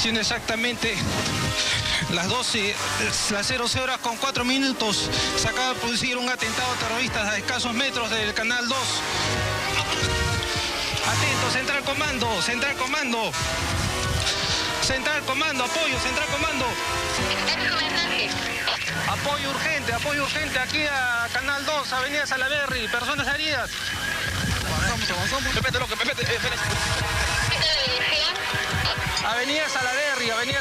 Siendo exactamente las 12, las 00:04, se acaba de producir un atentado terrorista a escasos metros del Canal 2. Atento, Central Comando, Central Comando. Central Comando, apoyo, Central Comando. Apoyo urgente aquí a Canal 2, Avenida Salaberry, personas heridas. Avanzamos. Pepete. Avenida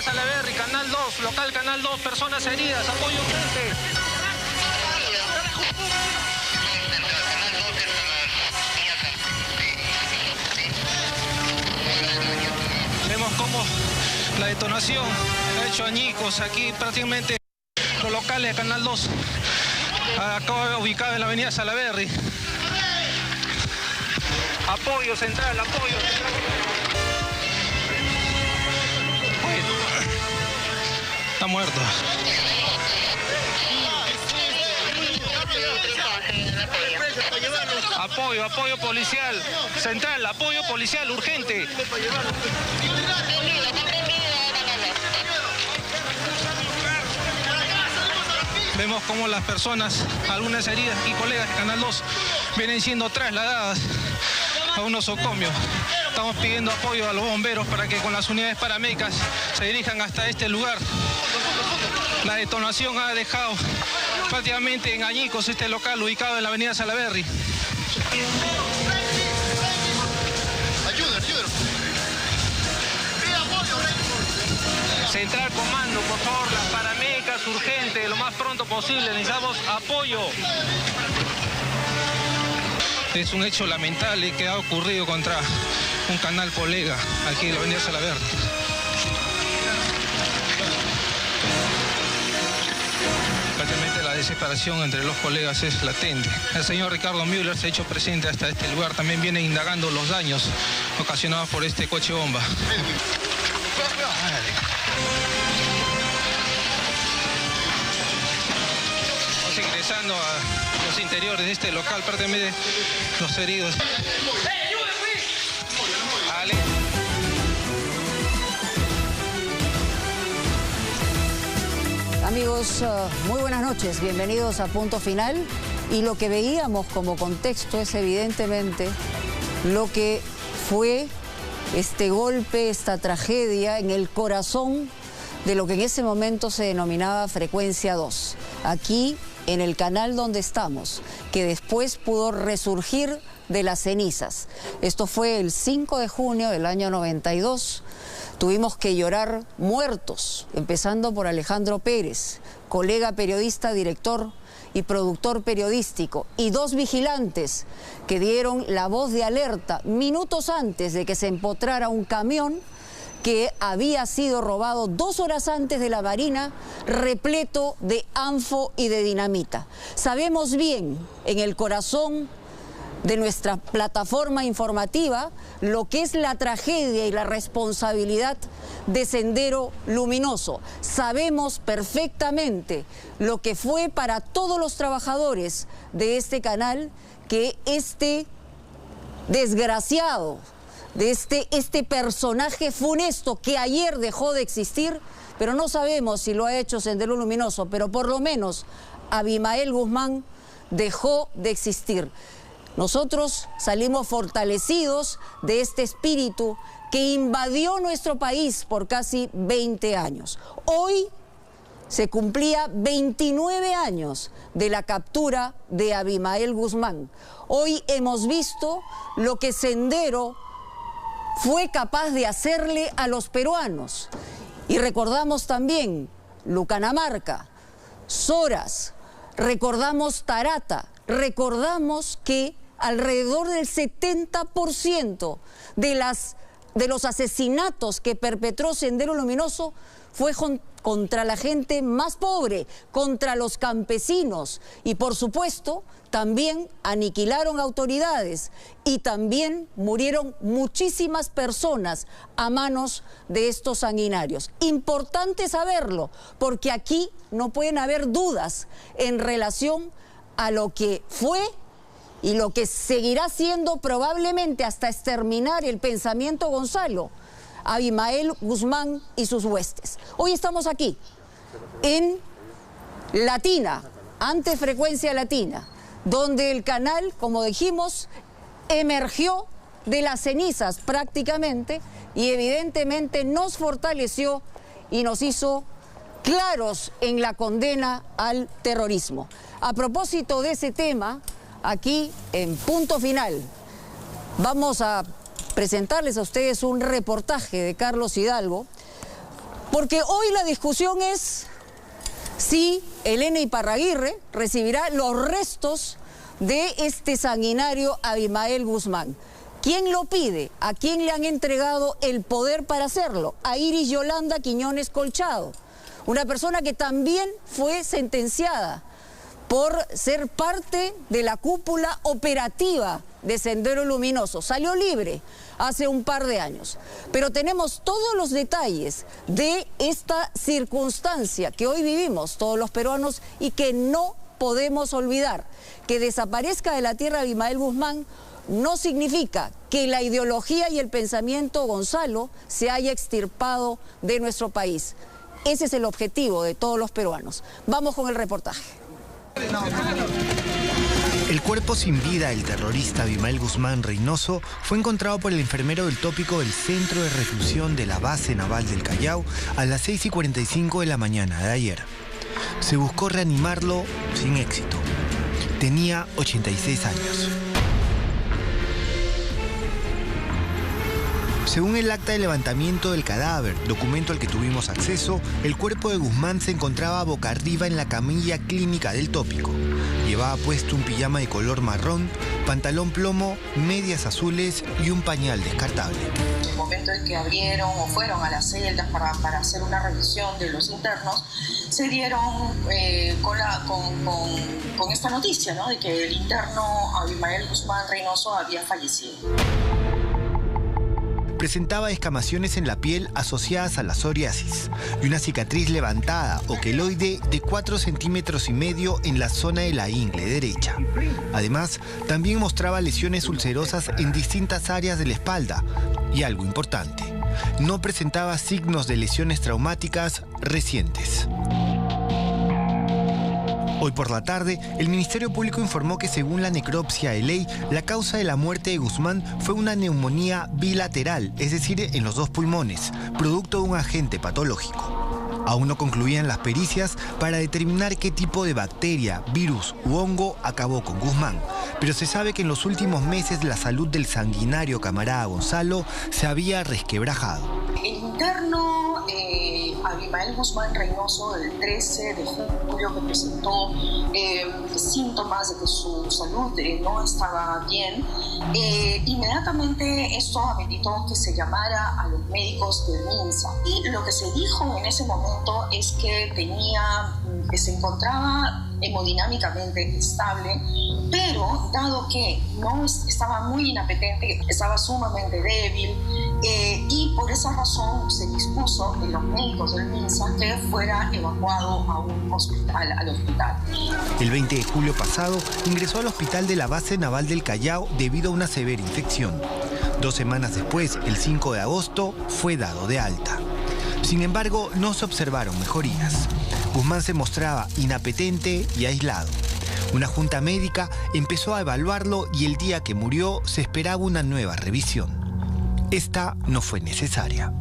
Salaberry, Canal 2, local Canal 2, personas heridas, apoyo urgente. Vemos cómo la detonación ha hecho añicos aquí prácticamente los locales de Canal 2, acá ubicado en la Avenida Salaberry. Apoyo central. Está muerto. Apoyo policial. Central, apoyo policial urgente. Vemos cómo las personas, algunas heridas y colegas de Canal 2, vienen siendo trasladadas a un nosocomio. Estamos pidiendo apoyo a los bomberos para que con las unidades paramédicas se dirijan hasta este lugar. La detonación ha dejado prácticamente en añicos este local ubicado en la Avenida Salaberry. Central Comando, por favor, las paramédicas urgentes, lo más pronto posible, necesitamos apoyo. Es un hecho lamentable que ha ocurrido contra un canal colega aquí en la Avenida Salaberry. Prácticamente la desesperación entre los colegas es latente. El señor Ricardo Müller se ha hecho presente hasta este lugar, también viene indagando los daños ocasionados por este coche bomba. Vamos ingresando a los interiores de este local, prácticamente los heridos. Ale. Amigos, muy buenas noches, bienvenidos a Punto Final. Y lo que veíamos como contexto es evidentemente lo que fue este golpe, esta tragedia en el corazón de lo que en ese momento se denominaba Frecuencia 2. Aquí en el canal donde estamos, que después pudo resurgir de las cenizas. Esto fue el 5 de junio del año 92. Tuvimos que llorar muertos, empezando por Alejandro Pérez, colega periodista, director y productor periodístico, y 2 vigilantes que dieron la voz de alerta minutos antes de que se empotrara un camión que había sido robado 2 horas antes de la Marina, repleto de anfo y de dinamita. Sabemos bien, en el corazón de nuestra plataforma informativa, lo que es la tragedia y la responsabilidad de Sendero Luminoso. Sabemos perfectamente lo que fue para todos los trabajadores de este canal que este desgraciado, de este personaje funesto que ayer dejó de existir, pero no sabemos si lo ha hecho Sendero Luminoso, pero por lo menos Abimael Guzmán dejó de existir. Nosotros salimos fortalecidos de este espíritu que invadió nuestro país por casi 20 años. Hoy se cumplía 29 años de la captura de Abimael Guzmán. Hoy hemos visto lo que Sendero fue capaz de hacerle a los peruanos. Y recordamos también Lucanamarca, Soras, recordamos Tarata, recordamos que alrededor del 70% de los asesinatos que perpetró Sendero Luminoso fue contra la gente más pobre, contra los campesinos, y por supuesto también aniquilaron autoridades y también murieron muchísimas personas a manos de estos sanguinarios. Importante saberlo, porque aquí no pueden haber dudas en relación a lo que fue y lo que seguirá siendo probablemente hasta exterminar el pensamiento Gonzalo. Abimael Guzmán y sus huestes. Hoy estamos aquí, en Latina, antes Frecuencia Latina, donde el canal, como dijimos, emergió de las cenizas prácticamente y evidentemente nos fortaleció y nos hizo claros en la condena al terrorismo. A propósito de ese tema, aquí en Punto Final, vamos a presentarles a ustedes un reportaje de Carlos Hidalgo, porque hoy la discusión es si Elena Iparraguirre recibirá los restos de este sanguinario Abimael Guzmán. ¿Quién lo pide? ¿A quién le han entregado el poder para hacerlo? A Iris Yolanda Quiñones Colchado, una persona que también fue sentenciada por ser parte de la cúpula operativa de Sendero Luminoso. Salió libre hace un par de años. Pero tenemos todos los detalles de esta circunstancia que hoy vivimos todos los peruanos y que no podemos olvidar. Que desaparezca de la tierra Abimael Guzmán no significa que la ideología y el pensamiento Gonzalo se haya extirpado de nuestro país. Ese es el objetivo de todos los peruanos. Vamos con el reportaje. El cuerpo sin vida del terrorista Abimael Guzmán Reynoso fue encontrado por el enfermero del tópico del Centro de Reclusión de la Base Naval del Callao a las 6:45 de la mañana de ayer. Se buscó reanimarlo sin éxito. Tenía 86 años. Según el acta de levantamiento del cadáver, documento al que tuvimos acceso, el cuerpo de Guzmán se encontraba boca arriba en la camilla clínica del tópico. Llevaba puesto un pijama de color marrón, pantalón plomo, medias azules y un pañal descartable. En el momento en que abrieron o fueron a las celdas para hacer una revisión de los internos, se dieron con esta noticia, ¿no?, de que el interno Abimael Guzmán Reynoso había fallecido. Presentaba escamaciones en la piel asociadas a la psoriasis y una cicatriz levantada o queloide de 4,5 centímetros en la zona de la ingle derecha. Además, también mostraba lesiones ulcerosas en distintas áreas de la espalda y algo importante, no presentaba signos de lesiones traumáticas recientes. Hoy por la tarde, el Ministerio Público informó que según la necropsia de ley, la causa de la muerte de Guzmán fue una neumonía bilateral, es decir, en los dos pulmones, producto de un agente patológico. Aún no concluían las pericias para determinar qué tipo de bacteria, virus u hongo acabó con Guzmán, pero se sabe que en los últimos meses la salud del sanguinario camarada Gonzalo se había resquebrajado. El interno Abimael Guzmán Reynoso, el 13 de julio, que presentó síntomas de que su salud no estaba bien, inmediatamente esto ameritó que se llamara a los médicos del MINSA. Y lo que se dijo en ese momento es que se encontraba hemodinámicamente estable, pero dado que no estaba muy inapetente, estaba sumamente débil, y por esa razón se dispuso de los médicos del MINSA que fuera evacuado a un hospital, al hospital. El 20 de julio pasado ingresó al hospital de la Base Naval del Callao debido a una severa infección. 2 semanas después, el 5 de agosto, fue dado de alta. Sin embargo, no se observaron mejorías. Guzmán se mostraba inapetente y aislado. Una junta médica empezó a evaluarlo y el día que murió se esperaba una nueva revisión. Esta no fue necesaria.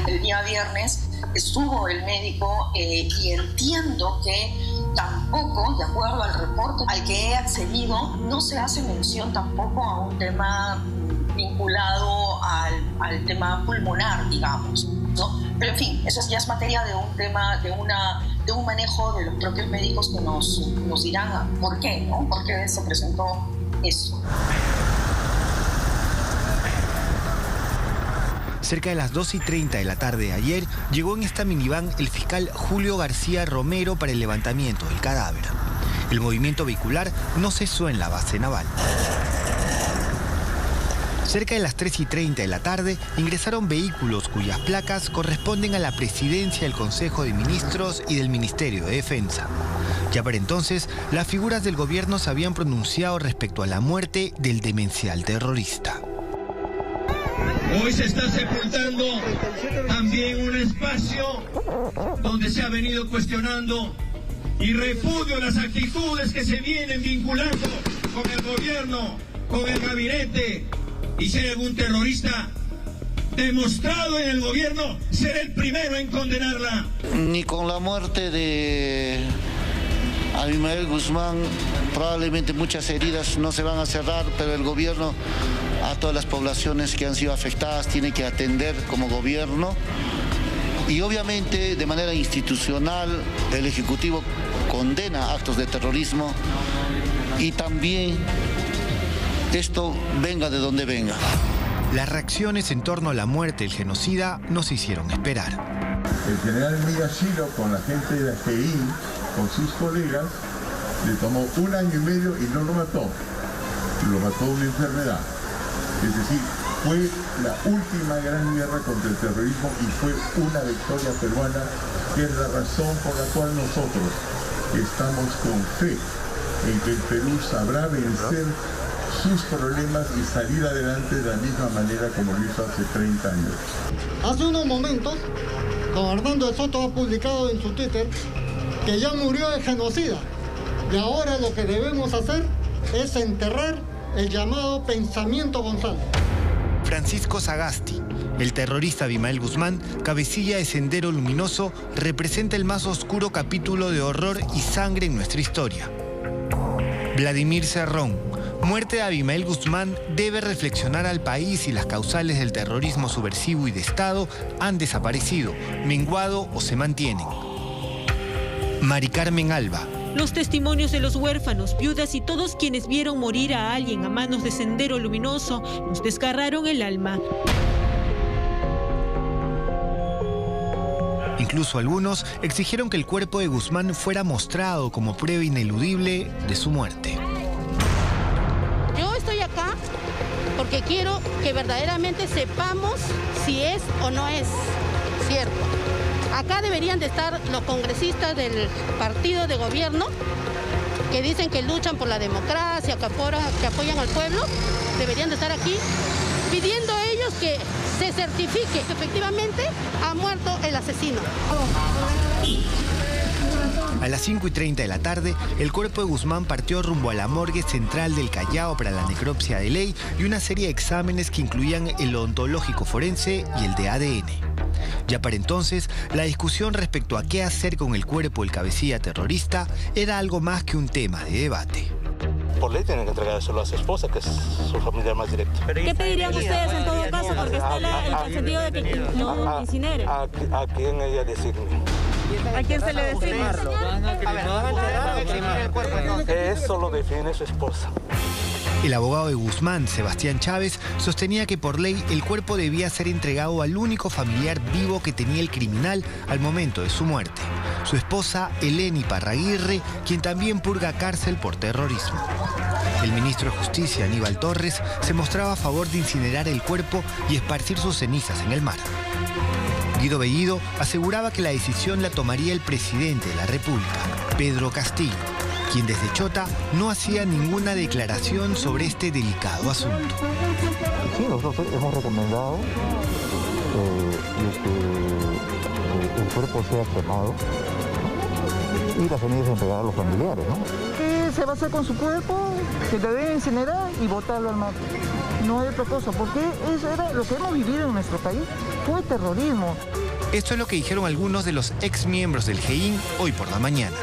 El día viernes estuvo el médico y entiendo que tampoco, de acuerdo al reporte al que he accedido, no se hace mención tampoco a un tema vinculado al tema pulmonar, digamos, ¿no? Pero en fin, eso ya es materia de un tema, de un manejo de los propios médicos que nos dirán por qué, ¿no? ¿Por qué se presentó eso? Cerca de las 2:30 de la tarde de ayer, llegó en esta minivan el fiscal Julio García Romero para el levantamiento del cadáver. El movimiento vehicular no cesó en la base naval. Cerca de las 3:30 de la tarde ingresaron vehículos cuyas placas corresponden a la presidencia del Consejo de Ministros y del Ministerio de Defensa. Ya para entonces, las figuras del gobierno se habían pronunciado respecto a la muerte del demencial terrorista. Hoy se está sepultando también un espacio donde se ha venido cuestionando y repudio las actitudes que se vienen vinculando con el gobierno, con el gabinete, y si hay algún terrorista demostrado en el gobierno, seré el primero en condenarla. Ni con la muerte de Abimael Guzmán, probablemente muchas heridas no se van a cerrar, pero el gobierno a todas las poblaciones que han sido afectadas tiene que atender como gobierno. Y obviamente de manera institucional el Ejecutivo condena actos de terrorismo y también esto venga de donde venga. Las reacciones en torno a la muerte del genocida no se hicieron esperar. El general Miyashiro con la gente de la GI, con sus colegas, le tomó 1 año y medio y no lo mató. Lo mató una enfermedad. Es decir, fue la última gran guerra contra el terrorismo y fue una victoria peruana, que es la razón por la cual nosotros estamos con fe en que el Perú sabrá vencer sus problemas y salir adelante de la misma manera como lo hizo hace 30 años. Hace unos momentos, don Armando de Soto ha publicado en su Twitter que ya murió el genocida y ahora lo que debemos hacer es enterrar el llamado pensamiento González. Francisco Sagasti, el terrorista Abimael Guzmán, cabecilla de Sendero Luminoso, representa el más oscuro capítulo de horror y sangre en nuestra historia. Vladimir Cerrón, muerte de Abimael Guzmán debe reflexionar al país si las causales del terrorismo subversivo y de Estado han desaparecido, menguado o se mantienen. Mari Carmen Alba. Los testimonios de los huérfanos, viudas y todos quienes vieron morir a alguien a manos de Sendero Luminoso nos desgarraron el alma. Incluso algunos exigieron que el cuerpo de Guzmán fuera mostrado como prueba ineludible de su muerte. Yo estoy acá porque quiero que verdaderamente sepamos si es o no es cierto. Acá deberían de estar los congresistas del partido de gobierno que dicen que luchan por la democracia, que apoyan al pueblo. Deberían de estar aquí pidiendo a ellos que se certifique que efectivamente ha muerto el asesino. A las 5:30 de la tarde, el cuerpo de Guzmán partió rumbo a la morgue central del Callao para la necropsia de ley y una serie de exámenes que incluían el odontológico forense y el de ADN. Ya para entonces, la discusión respecto a qué hacer con el cuerpo del cabecilla terrorista era algo más que un tema de debate. Por ley tienen que entregárselo a su esposa, que es su familiar más directo. ¿Qué pedirían ustedes en todo caso? Porque está el sentido de que no incinere. ¿A quién ella designe? ¿A quién se le designa? Eso lo define su esposa. El abogado de Guzmán, Sebastián Chávez, sostenía que por ley el cuerpo debía ser entregado al único familiar vivo que tenía el criminal al momento de su muerte, su esposa Eleni Parraguirre, quien también purga cárcel por terrorismo. El ministro de Justicia, Aníbal Torres, se mostraba a favor de incinerar el cuerpo y esparcir sus cenizas en el mar. Guido Bellido aseguraba que la decisión la tomaría el presidente de la República, Pedro Castillo, quien desde Chota no hacía ninguna declaración sobre este delicado asunto. Sí, nosotros hemos recomendado que el cuerpo sea cremado y las cenizas entregadas a los familiares, ¿no? ¿Qué se va a hacer con su cuerpo? Que lo deben incinerar y botarlo al mar. No hay otra cosa, porque eso era lo que hemos vivido en nuestro país, fue terrorismo. Esto es lo que dijeron algunos de los exmiembros del GEIN hoy por la mañana.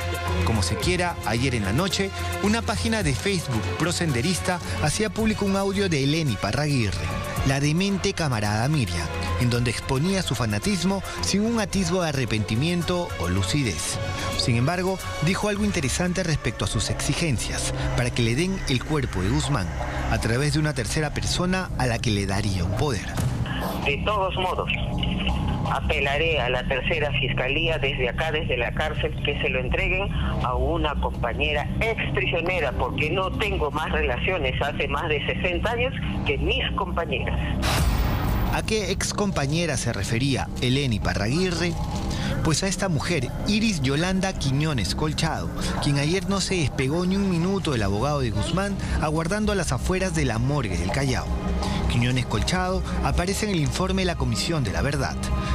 Como se quiera, ayer en la noche, una página de Facebook prosenderista hacía público un audio de Eleni Parraguirre, la demente camarada Miriam, en donde exponía su fanatismo sin un atisbo de arrepentimiento o lucidez. Sin embargo, dijo algo interesante respecto a sus exigencias para que le den el cuerpo de Guzmán, a través de una tercera persona a la que le daría un poder. De todos modos, apelaré a la tercera fiscalía desde acá, desde la cárcel, que se lo entreguen a una compañera exprisionera, porque no tengo más relaciones hace más de 60 años que mis compañeras. ¿A qué excompañera se refería Eleni Parraguirre? Pues a esta mujer, Iris Yolanda Quiñones Colchado, quien ayer no se despegó ni un minuto del abogado de Guzmán, aguardando a las afueras de la morgue del Callao. Quiñones Colchado aparece en el informe de la Comisión de la Verdad.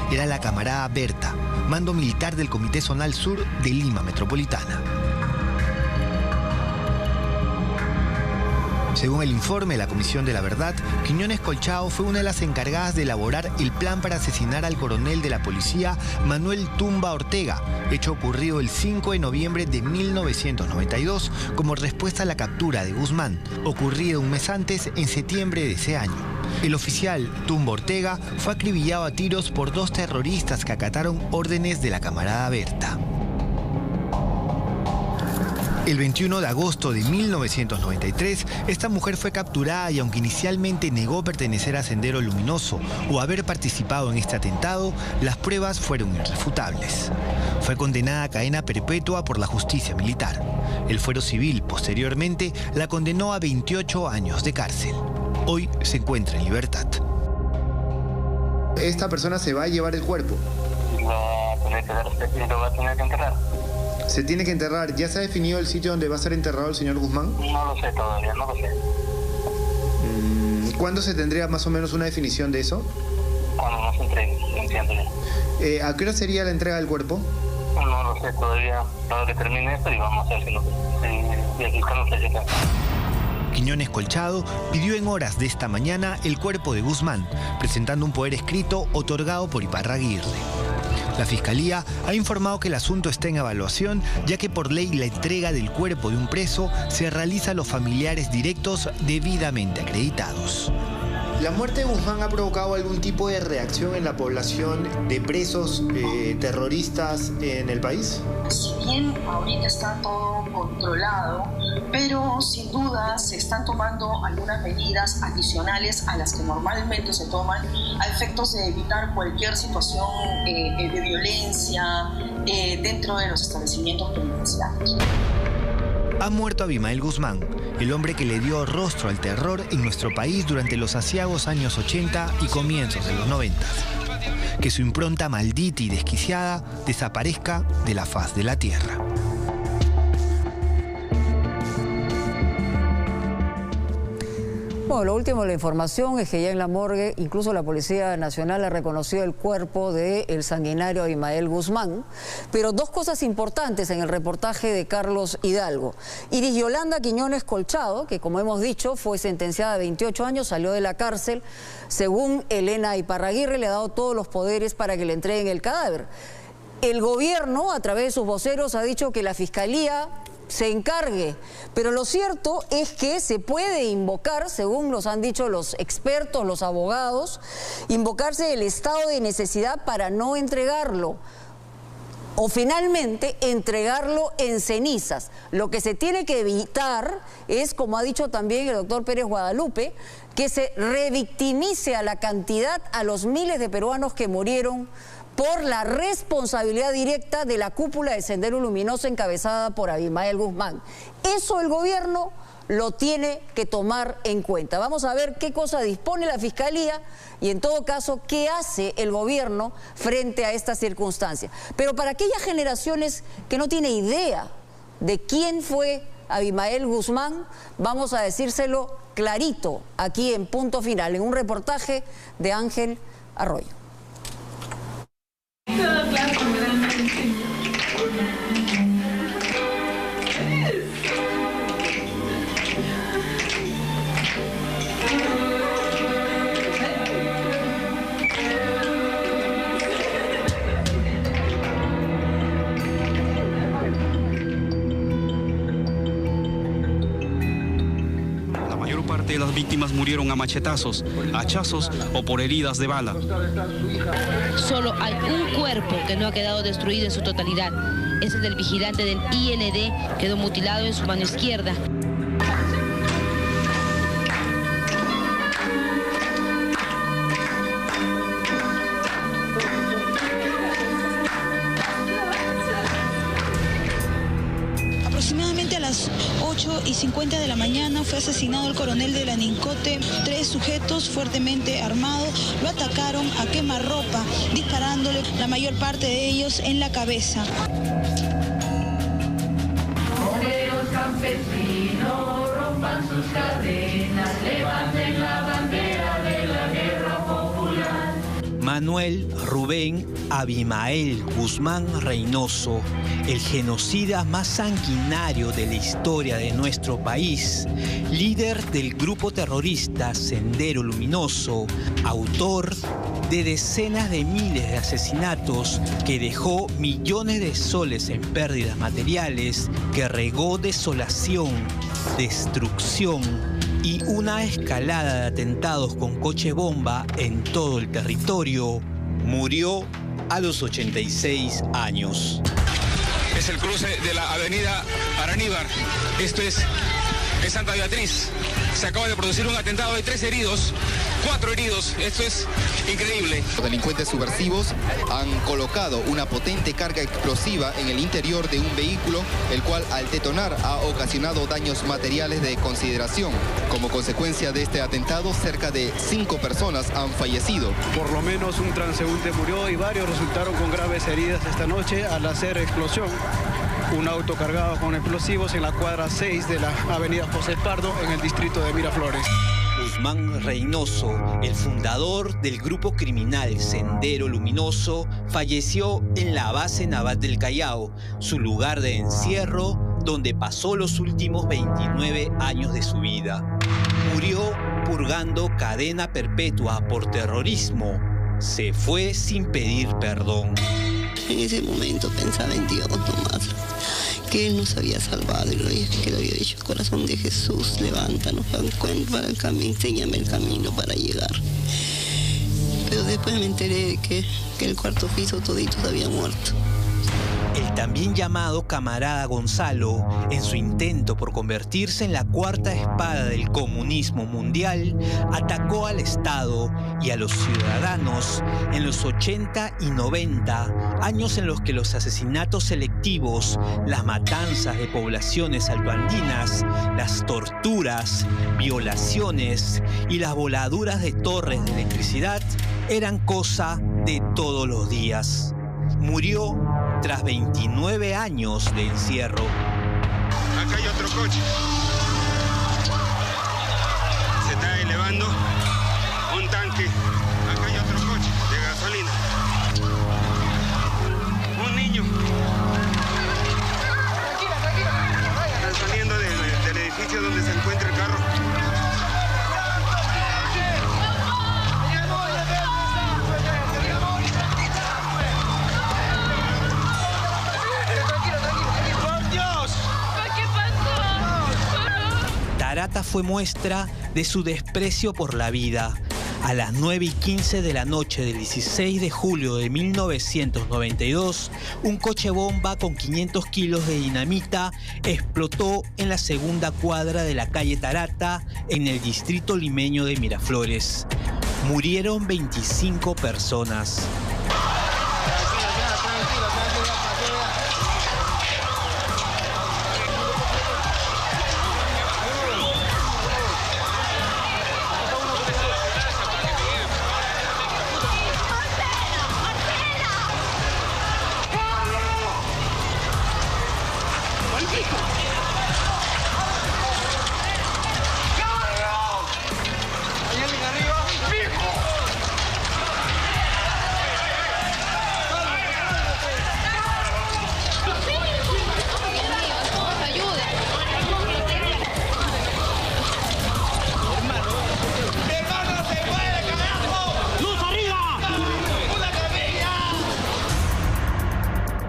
Era la camarada Berta, mando militar del Comité Zonal Sur de Lima Metropolitana. Según el informe de la Comisión de la Verdad, Quiñones Colchado fue una de las encargadas de elaborar el plan para asesinar al coronel de la policía Manuel Tumba Ortega, hecho ocurrido el 5 de noviembre de 1992 como respuesta a la captura de Guzmán, ocurrido un mes antes, en septiembre de ese año. El oficial Tumba Ortega fue acribillado a tiros por 2 terroristas que acataron órdenes de la camarada Berta. El 21 de agosto de 1993, esta mujer fue capturada y aunque inicialmente negó pertenecer a Sendero Luminoso o haber participado en este atentado, las pruebas fueron irrefutables. Fue condenada a cadena perpetua por la justicia militar. El fuero civil, posteriormente, la condenó a 28 años de cárcel. Hoy se encuentra en libertad. ¿Esta persona se va a llevar el cuerpo? Va a tener que dar usted y lo va a tener que enterrar. Se tiene que enterrar. ¿Ya se ha definido el sitio donde va a ser enterrado el señor Guzmán? No lo sé todavía, no lo sé. ¿Cuándo se tendría más o menos una definición de eso? Cuando nos entreguen, entiéndole. ¿A qué hora sería la entrega del cuerpo? No lo sé todavía. Todo que termine esto y vamos a ver si aquí estamos llegando. Quiñones Colchado pidió en horas de esta mañana el cuerpo de Guzmán, presentando un poder escrito otorgado por Iparraguirre. La Fiscalía ha informado que el asunto está en evaluación, ya que por ley la entrega del cuerpo de un preso se realiza a los familiares directos debidamente acreditados. ¿La muerte de Guzmán ha provocado algún tipo de reacción en la población de presos terroristas en el país? Si bien ahorita está todo controlado, pero sin duda se están tomando algunas medidas adicionales a las que normalmente se toman a efectos de evitar cualquier situación de violencia dentro de los establecimientos penitenciarios. Ha muerto Abimael Guzmán, el hombre que le dio rostro al terror en nuestro país durante los aciagos años 80 y comienzos de los 90. Que su impronta maldita y desquiciada desaparezca de la faz de la tierra. Bueno, lo último de la información es que ya en la morgue, incluso la Policía Nacional ha reconocido el cuerpo del sanguinario Abimael Guzmán. Pero 2 cosas importantes en el reportaje de Carlos Hidalgo. Iris Yolanda Quiñones Colchado, que como hemos dicho fue sentenciada a 28 años, salió de la cárcel. Según Elena Iparraguirre, le ha dado todos los poderes para que le entreguen el cadáver. El gobierno, a través de sus voceros, ha dicho que la Fiscalía se encargue, pero lo cierto es que se puede invocar, según nos han dicho los expertos, los abogados, invocarse el estado de necesidad para no entregarlo o finalmente entregarlo en cenizas. Lo que se tiene que evitar es, como ha dicho también el doctor Pérez Guadalupe, que se revictimice a la cantidad, a los miles de peruanos que murieron por la responsabilidad directa de la cúpula de Sendero Luminoso encabezada por Abimael Guzmán. Eso el gobierno lo tiene que tomar en cuenta. Vamos a ver qué cosa dispone la Fiscalía y en todo caso qué hace el gobierno frente a esta circunstancia. Pero para aquellas generaciones que no tienen idea de quién fue Abimael Guzmán, vamos a decírselo clarito aquí en Punto Final, en un reportaje de Ángel Arroyo. La mayor parte de las víctimas murieron a machetazos, hachazos o por heridas de bala. Solo hay un cuerpo que no ha quedado destruido en su totalidad. Es el del vigilante del IND, quedó mutilado en su mano izquierda. Aproximadamente a las 8:50 de la mañana fue asesinado el coronel de la Nincote. 3 sujetos fuertemente armados lo atacaron a quemarropa, disparándole la mayor parte de ellos en la cabeza. Obreros campesinos, rompan sus cadenas, levanten la bandera de Manuel Rubén Abimael Guzmán Reynoso, el genocida más sanguinario de la historia de nuestro país, líder del grupo terrorista Sendero Luminoso, autor de decenas de miles de asesinatos que dejó millones de soles en pérdidas materiales, que regó desolación, destrucción y una escalada de atentados con coche bomba en todo el territorio, murió a los 86 años. Es el cruce de la avenida Araníbar. Esto es Santa Beatriz. Se acaba de producir un atentado, hay 3 heridos, 4 heridos. Esto es increíble. Los delincuentes subversivos han colocado una potente carga explosiva en el interior de un vehículo, el cual al detonar ha ocasionado daños materiales de consideración. Como consecuencia de este atentado, cerca de 5 personas han fallecido. Por lo menos un transeúnte murió y varios resultaron con graves heridas esta noche al hacer explosión. Un auto cargado con explosivos en la cuadra 6 de la avenida José Pardo, en el distrito de Miraflores. Guzmán Reynoso, el fundador del grupo criminal Sendero Luminoso, falleció en la base naval del Callao, su lugar de encierro, donde pasó los últimos 29 años de su vida. Murió purgando cadena perpetua por terrorismo. Se fue sin pedir perdón. En ese momento pensaba en Dios nomás, que Él nos había salvado y que le había dicho, corazón de Jesús, levántanos, para el camino, enséñame el camino para llegar. Pero después me enteré de que el cuarto piso toditos habían muerto. El también llamado camarada Gonzalo, en su intento por convertirse en la cuarta espada del comunismo mundial, atacó al Estado y a los ciudadanos en los 80 y 90, años en los que los asesinatos selectivos, las matanzas de poblaciones altoandinas, las torturas, violaciones y las voladuras de torres de electricidad eran cosa de todos los días. Murió tras 29 años de encierro. Acá hay otro coche. Se está elevando un tanque. Acá hay otro coche de gasolina. Un niño. Están saliendo del edificio donde se encuentra el carro. Tarata fue muestra de su desprecio por la vida. A las 9:15 de la noche del 16 de julio de 1992, un coche bomba con 500 kilos de dinamita explotó en la segunda cuadra de la calle Tarata, en el distrito limeño de Miraflores. Murieron 25 personas.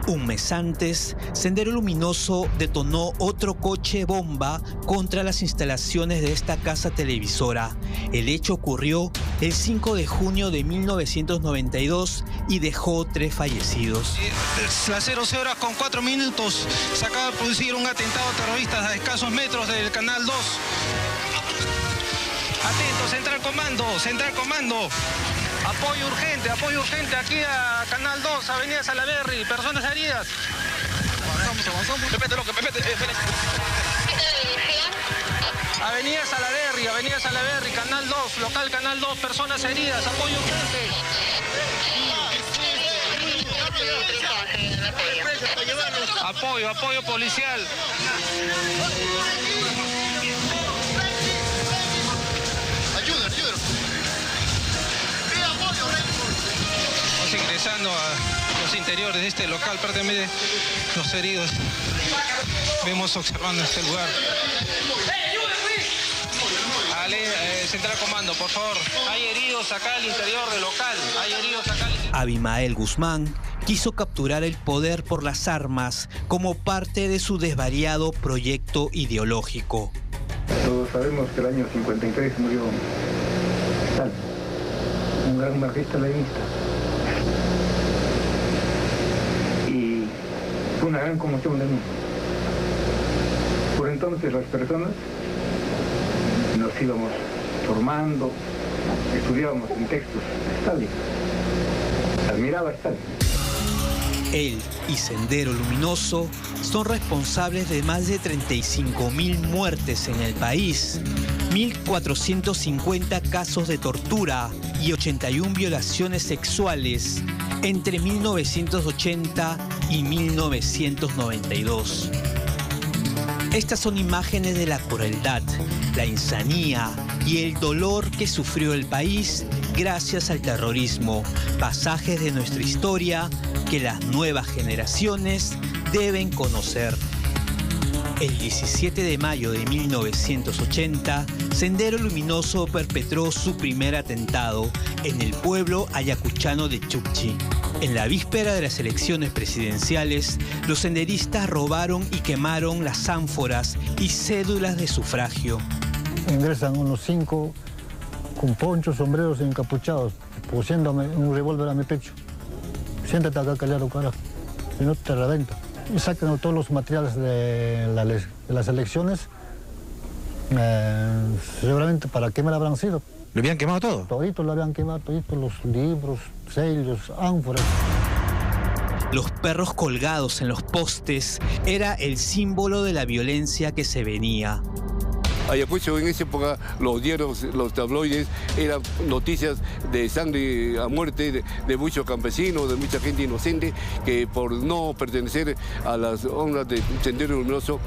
Un mes antes, Sendero Luminoso detonó otro coche bomba contra las instalaciones de esta casa televisora. El hecho ocurrió el 5 de junio de 1992 y dejó 3 fallecidos. Las 00:04 se acaba de producir un atentado terrorista a escasos metros del Canal 2. Atento, Central Comando. Apoyo urgente aquí a Canal 2, Avenida Salaberry, personas heridas. Avanzamos. Pepete, Avenida Salaberry, Canal 2, local Canal 2, personas heridas, apoyo urgente. Apoyo policial. Ayúdanos. ingresando a los interiores de este local, prácticamente los heridos. Vemos observando este lugar. Central Comando, por favor. Hay heridos acá al interior del local. Hay heridos acá. Abimael Guzmán quiso capturar el poder por las armas como parte de su desvariado proyecto ideológico. Todos sabemos que el año 53 murió Stalin, un gran marxista leninista. Y fue una gran conmoción de mí. Por entonces las personas nos íbamos formando, estudiábamos en textos de Stalin. Admiraba a Stalin. Él y Sendero Luminoso son responsables de más de 35.000 muertes en el país, 1.450 casos de tortura y 81 violaciones sexuales entre 1980 y 1992. Estas son imágenes de la crueldad, la insanía y el dolor que sufrió el país gracias al terrorismo, pasajes de nuestra historia que las nuevas generaciones deben conocer. El 17 de mayo de 1980, Sendero Luminoso perpetró su primer atentado en el pueblo ayacuchano de Chukchi. En la víspera de las elecciones presidenciales, los senderistas robaron y quemaron las ánforas y cédulas de sufragio. Ingresan unos 5 con ponchos, sombreros encapuchados, pusiéndome un revólver a mi pecho. Siéntate acá, callado, carajo, si no te revento. Y sacan todos los materiales de las elecciones. Seguramente, ¿para qué me lo habrán sido? ¿Lo habían quemado todo? Todito lo habían quemado, todito los libros, sellos, ánforas. Los perros colgados en los postes era el símbolo de la violencia que se venía. Ayacucho en esa época, los diarios, los tabloides, eran noticias de sangre a muerte de muchos campesinos, de mucha gente inocente, que por no pertenecer a las ondas de Sendero Luminoso,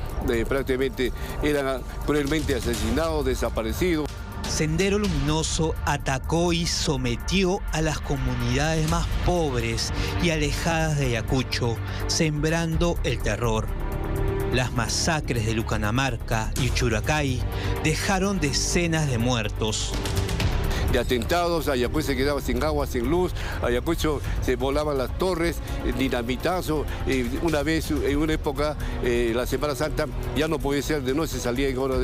prácticamente eran cruelmente asesinados, desaparecidos. Sendero Luminoso atacó y sometió a las comunidades más pobres y alejadas de Ayacucho, sembrando el terror. Las masacres de Lucanamarca y Churacay dejaron decenas de muertos. De atentados, Ayacucho se quedaba sin agua, sin luz, Ayacucho se volaban las torres, dinamitazo. Una vez, en una época, la Semana Santa, ya no podía ser de noche, salía en horas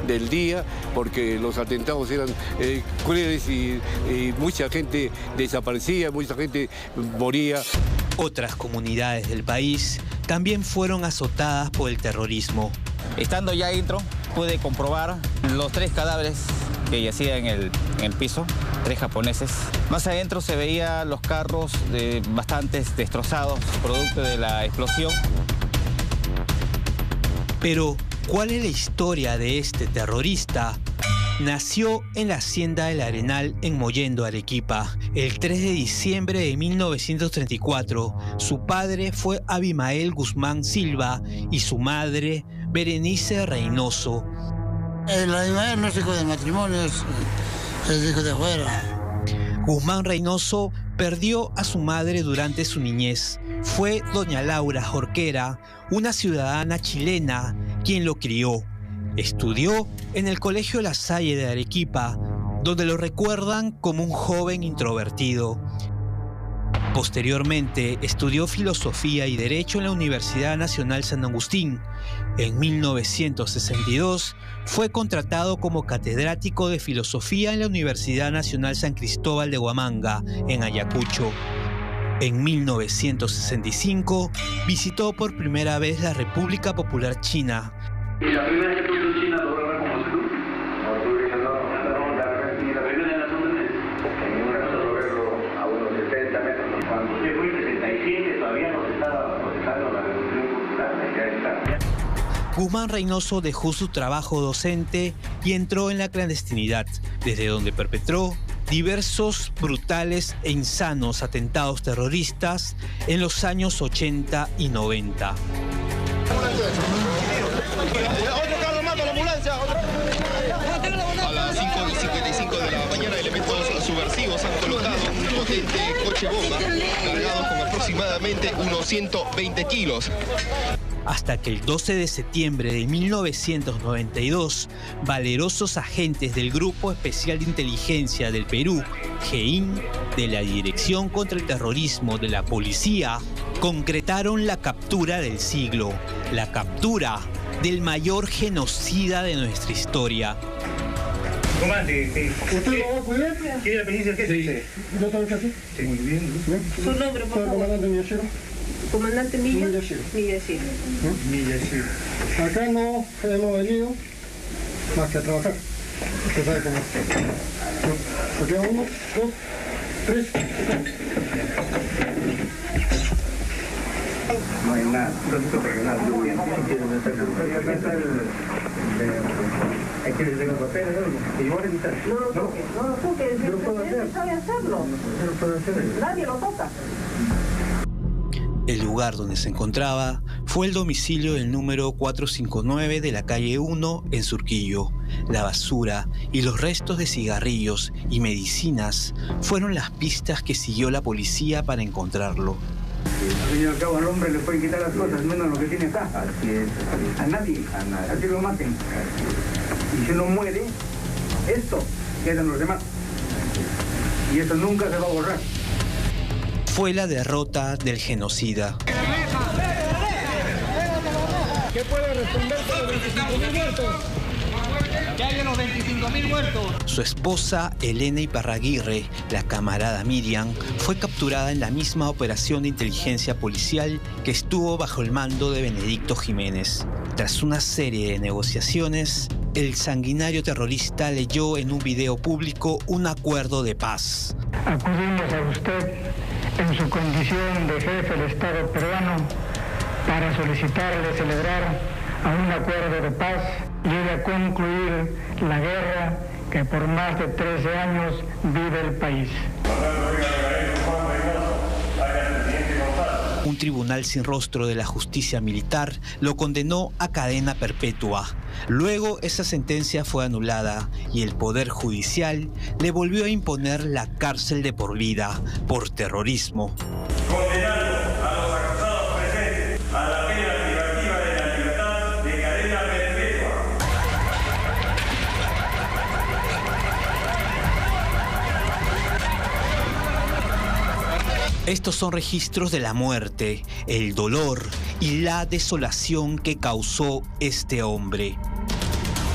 del día, porque los atentados eran crueles y mucha gente desaparecía, mucha gente moría. Otras comunidades del país también fueron azotadas por el terrorismo. Estando ya adentro, pude comprobar los 3 cadáveres que yacían en el piso, 3 japoneses. Más adentro se veían los carros bastante destrozados, producto de la explosión. Pero, ¿cuál es la historia de este terrorista? Nació en la hacienda del Arenal en Mollendo, Arequipa, el 3 de diciembre de 1934. Su padre fue Abimael Guzmán Silva y su madre, Berenice Reynoso. El Abimael no es hijo de matrimonio, es hijo de afuera. Guzmán Reynoso perdió a su madre durante su niñez. Fue doña Laura Jorquera, una ciudadana chilena, quien lo crió. Estudió en el Colegio La Salle de Arequipa, donde lo recuerdan como un joven introvertido. Posteriormente, estudió Filosofía y Derecho en la Universidad Nacional San Agustín. En 1962, fue contratado como catedrático de Filosofía en la Universidad Nacional San Cristóbal de Huamanga, en Ayacucho. En 1965, visitó por primera vez la República Popular China. ¿Y la primera República China logrará como Perú? No, la primera en la zona en un caso lograrlo a unos 70 metros. Cuando usted fue en 67 todavía no se estaba procesando la Revolución Popular, ya está. Guzmán Reynoso dejó su trabajo docente y entró en la clandestinidad, desde donde perpetró diversos brutales e insanos atentados terroristas en los años 80 y 90. A las 5:55 de la mañana, elementos subversivos han colocado un potente coche bomba aproximadamente unos 120 kilos. Hasta que el 12 de septiembre de 1992, valerosos agentes del Grupo Especial de Inteligencia del Perú, GEIN, de la Dirección contra el Terrorismo de la Policía, concretaron la captura del siglo, la captura del mayor genocida de nuestra historia. Comandante, ¿usted lo va a cuidar? ¿Quiere la penitencia que dice? ¿Yo tengo que hacer? Sí. Muy bien. Su nombre, por favor. Comandante Miyashiro. Comandante Miyashiro. Miyashiro. Acá no hemos venido más que a trabajar. Usted sabe cómo es. Aquí 1, 2, 3. No hay nada. Hay que le papeles, ¿no? Y yo voy a evitar. No lo toques, no lo toques. Yo lo puedo hacer. Sabe hacerlo. Yo lo puedo hacer. Nadie lo toca. El lugar donde se encontraba fue el domicilio del número 459 de la calle 1 en Surquillo. La basura y los restos de cigarrillos y medicinas fueron las pistas que siguió la policía para encontrarlo. Al fin y al cabo al hombre le pueden quitar las cosas, menos lo que tiene acá. Así es. A nadie. Así lo maten. Y si uno muere, esto quedan los demás. Y eso nunca se va a borrar. Fue la derrota del genocida. ¿Qué puede responder por los 25.000 muertos? Que hay unos 25.000 muertos. Su esposa, Elena Iparraguirre, la camarada Miriam, fue capturada en la misma operación de inteligencia policial que estuvo bajo el mando de Benedicto Jiménez. Tras una serie de negociaciones, el sanguinario terrorista leyó en un video público un acuerdo de paz. Acudimos a usted en su condición de jefe del Estado peruano para solicitarle celebrar un acuerdo de paz y a concluir la guerra que por más de 13 años vive el país. Un tribunal sin rostro de la justicia militar lo condenó a cadena perpetua. Luego esa sentencia fue anulada y el Poder Judicial le volvió a imponer la cárcel de por vida por terrorismo. Condenando a los acusados presentes a la pena privativa de la libertad de cadena perpetua. Estos son registros de la muerte, el dolor y la desolación que causó este hombre.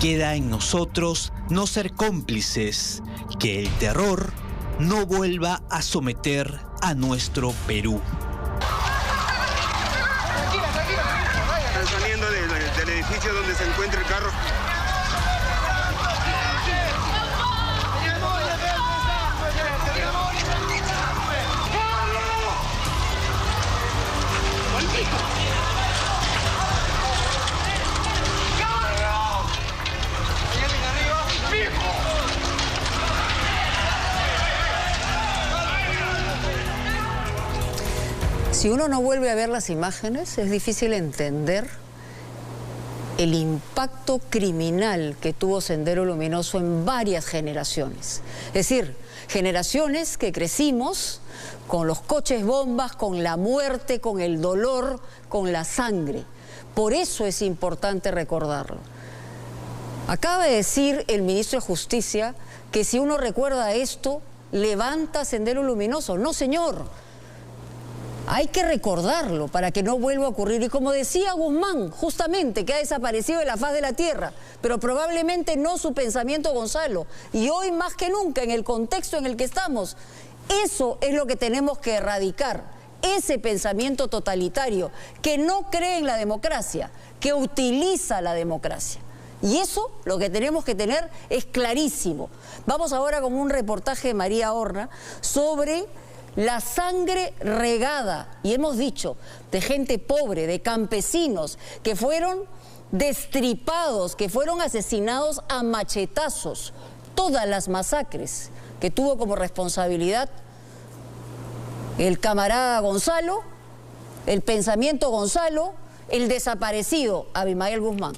Queda en nosotros no ser cómplices, que el terror no vuelva a someter a nuestro Perú. Están saliendo del edificio donde se encuentra el carro. Si uno no vuelve a ver las imágenes, es difícil entender el impacto criminal que tuvo Sendero Luminoso en varias generaciones. Es decir, generaciones que crecimos con los coches bombas, con la muerte, con el dolor, con la sangre. Por eso es importante recordarlo. Acaba de decir el ministro de Justicia que si uno recuerda esto, levanta Sendero Luminoso. No, señor. Hay que recordarlo para que no vuelva a ocurrir. Y como decía Guzmán, justamente, que ha desaparecido de la faz de la tierra, pero probablemente no su pensamiento, Gonzalo. Y hoy más que nunca, en el contexto en el que estamos, eso es lo que tenemos que erradicar. Ese pensamiento totalitario que no cree en la democracia, que utiliza la democracia. Y eso lo que tenemos que tener es clarísimo. Vamos ahora con un reportaje de María Horna sobre la sangre regada, y hemos dicho, de gente pobre, de campesinos, que fueron destripados, que fueron asesinados a machetazos. Todas las masacres que tuvo como responsabilidad el camarada Gonzalo, el pensamiento Gonzalo, el desaparecido Abimael Guzmán.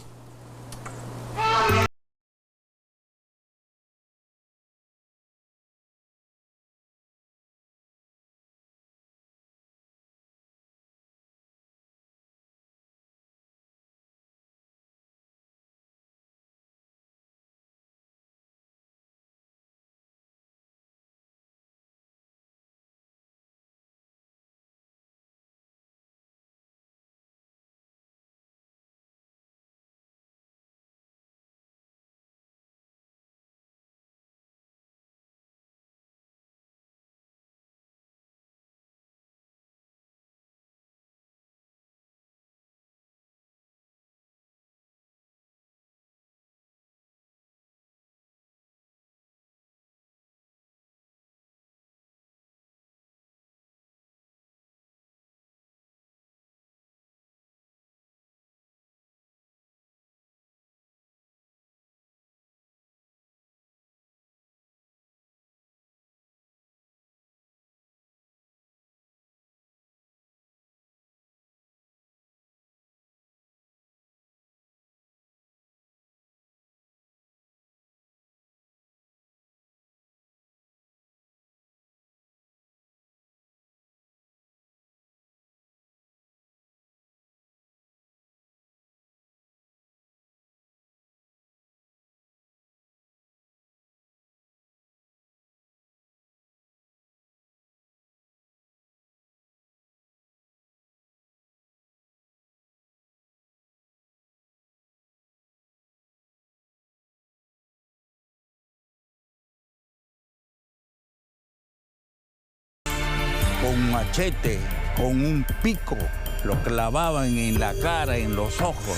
con machete, con un pico, lo clavaban en la cara, en los ojos.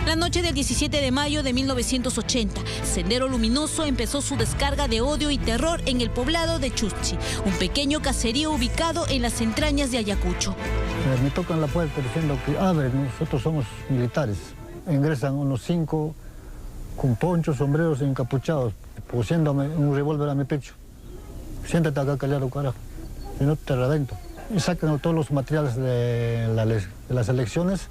La noche del 17 de mayo de 1980, Sendero Luminoso empezó su descarga de odio y terror en el poblado de Chuschi, un pequeño caserío ubicado en las entrañas de Ayacucho. Me tocan la puerta diciendo que abre, nosotros somos militares. Ingresan unos 5 con ponchos, sombreros encapuchados, pusiéndome un revólver a mi pecho. Siéntate acá, callado, carajo, si no te revento. Y sacan todos los materiales de las elecciones.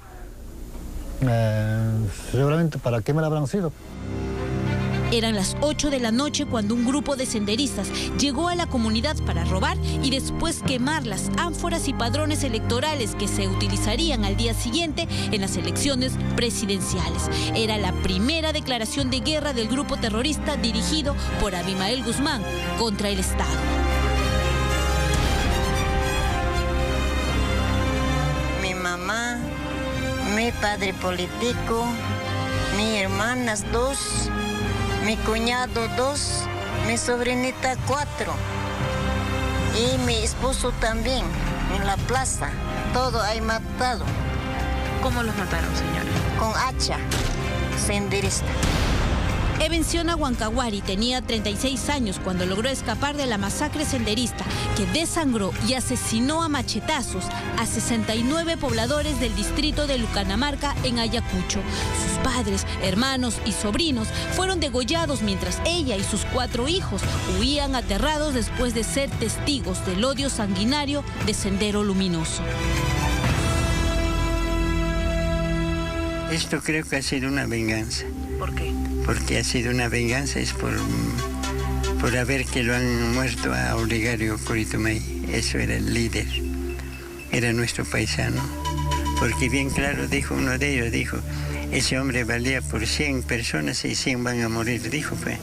Seguramente para qué me la habrán sido. Eran las 8 de la noche cuando un grupo de senderistas llegó a la comunidad para robar y después quemar las ánforas y padrones electorales que se utilizarían al día siguiente en las elecciones presidenciales. Era la primera declaración de guerra del grupo terrorista dirigido por Abimael Guzmán contra el Estado. Mi mamá, mi padre político, mis hermanas 2, mi cuñado 2, mi sobrinita 4 y mi esposo también en la plaza. Todo hay matado. ¿Cómo los mataron, señora? Con hacha, senderista. Evenciona Huancahuari tenía 36 años cuando logró escapar de la masacre senderista que desangró y asesinó a machetazos a 69 pobladores del distrito de Lucanamarca en Ayacucho. Sus padres, hermanos y sobrinos fueron degollados mientras ella y sus 4 hijos huían aterrados después de ser testigos del odio sanguinario de Sendero Luminoso. Esto creo que ha sido una venganza. ¿Por qué? Porque ha sido una venganza, es por haber que lo han muerto a Olegario Curitumay. Eso era el líder, era nuestro paisano. Porque bien claro dijo uno de ellos, dijo, ese hombre valía por 100 personas y 100 van a morir, dijo, pues.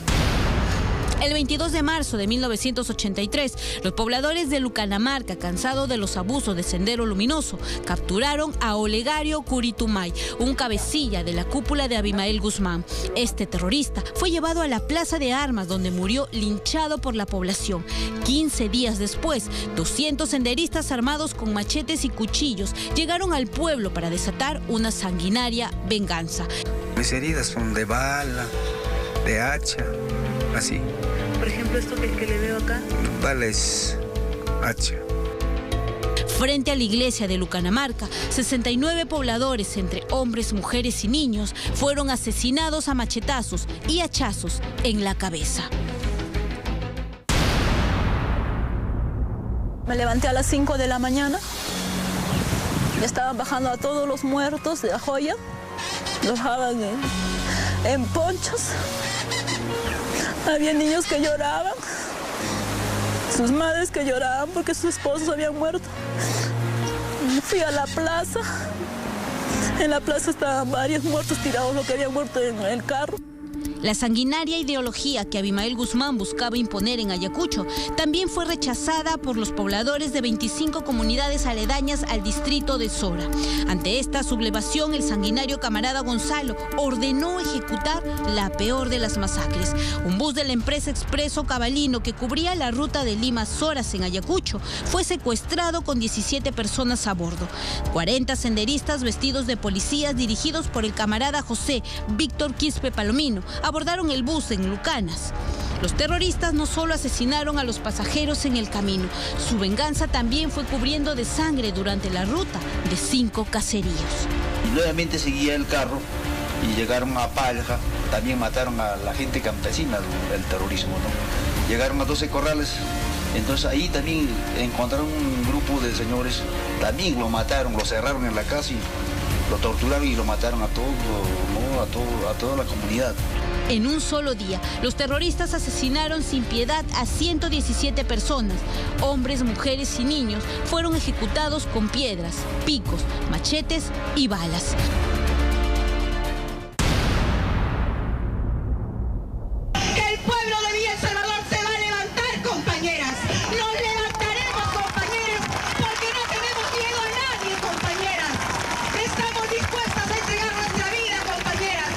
El 22 de marzo de 1983, los pobladores de Lucanamarca, cansados de los abusos de Sendero Luminoso, capturaron a Olegario Curitumay, un cabecilla de la cúpula de Abimael Guzmán. Este terrorista fue llevado a la plaza de armas donde murió linchado por la población. 15 días después, 200 senderistas armados con machetes y cuchillos llegaron al pueblo para desatar una sanguinaria venganza. Mis heridas son de bala, de hacha, así. Por ejemplo, esto que le veo acá. Bala es hacha. Frente a la iglesia de Lucanamarca, 69 pobladores, entre hombres, mujeres y niños, fueron asesinados a machetazos y hachazos en la cabeza. Me levanté a las 5 de la mañana. Estaban bajando a todos los muertos de la joya. Los dejaban en ponchos. Había niños que lloraban, sus madres que lloraban porque sus esposos habían muerto. Fui a la plaza. En la plaza estaban varios muertos tirados, los que habían muerto en el carro. La sanguinaria ideología que Abimael Guzmán buscaba imponer en Ayacucho también fue rechazada por los pobladores de 25 comunidades aledañas al distrito de Sora. Ante esta sublevación, el sanguinario camarada Gonzalo ordenó ejecutar la peor de las masacres. Un bus de la empresa Expreso Cabalino que cubría la ruta de Lima-Soras en Ayacucho fue secuestrado con 17 personas a bordo. 40 senderistas vestidos de policías dirigidos por el camarada José Víctor Quispe Palomino abordaron el bus en Lucanas. Los terroristas no solo asesinaron a los pasajeros en el camino, su venganza también fue cubriendo de sangre durante la ruta de 5 caseríos. Y nuevamente seguía el carro y llegaron a Palja, también mataron a la gente campesina del terrorismo, ¿no? Llegaron a 12 corrales, entonces ahí también encontraron un grupo de señores, también lo mataron, lo cerraron en la casa y lo torturaron y lo mataron a todo, ¿no? a toda la comunidad. En un solo día, los terroristas asesinaron sin piedad a 117 personas. Hombres, mujeres y niños fueron ejecutados con piedras, picos, machetes y balas. Que el pueblo de Villa El Salvador se va a levantar, compañeras. Nos levantaremos, compañeros, porque no tenemos miedo a nadie, compañeras. Estamos dispuestas a entregar nuestra vida, compañeras.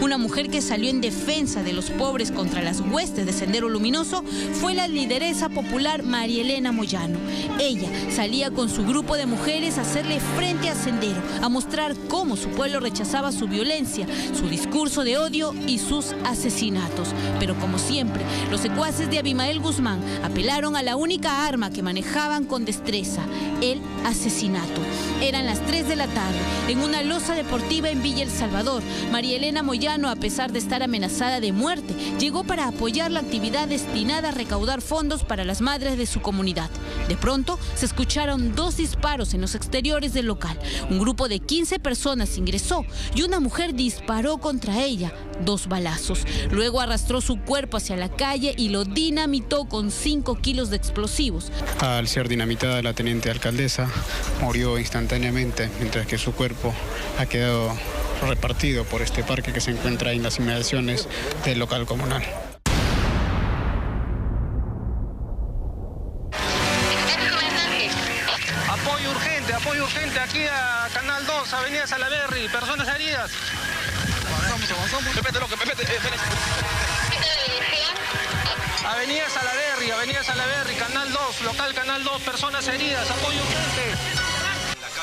Una mujer que salió en defensa de los pobres contra las huestes de Sendero Luminoso fue la lideresa popular María Elena Moyano. Ella salía con su grupo de mujeres a hacerle frente a Sendero, a mostrar cómo su pueblo rechazaba su violencia, su discurso de odio y sus asesinatos. Pero como siempre, los secuaces de Abimael Guzmán apelaron a la única arma que manejaban con destreza, el asesinato. Eran las 3 de la tarde, en una loza deportiva en Villa El Salvador. María Elena Moyano, a pesar de estar amenazada de muerte, llegó para apoyar la actividad destinada a recaudar fondos para las madres de su comunidad. De pronto, se escucharon 2 disparos en los exteriores del local. Un grupo de 15 personas ingresó y una mujer disparó contra ella 2 balazos. Luego arrastró su cuerpo hacia la calle y lo dinamitó con 5 kilos de explosivos. Al ser dinamitada, la teniente alcaldesa murió instantáneamente, mientras que su cuerpo ha quedado repartido por este parque que se encuentra en las inmediaciones del local comunal. Apoyo urgente aquí a Canal 2, Avenida Salaberry, personas heridas. Avanzamos. Repete. Avenida Salaberry, Canal 2, local Canal 2, personas heridas, apoyo urgente.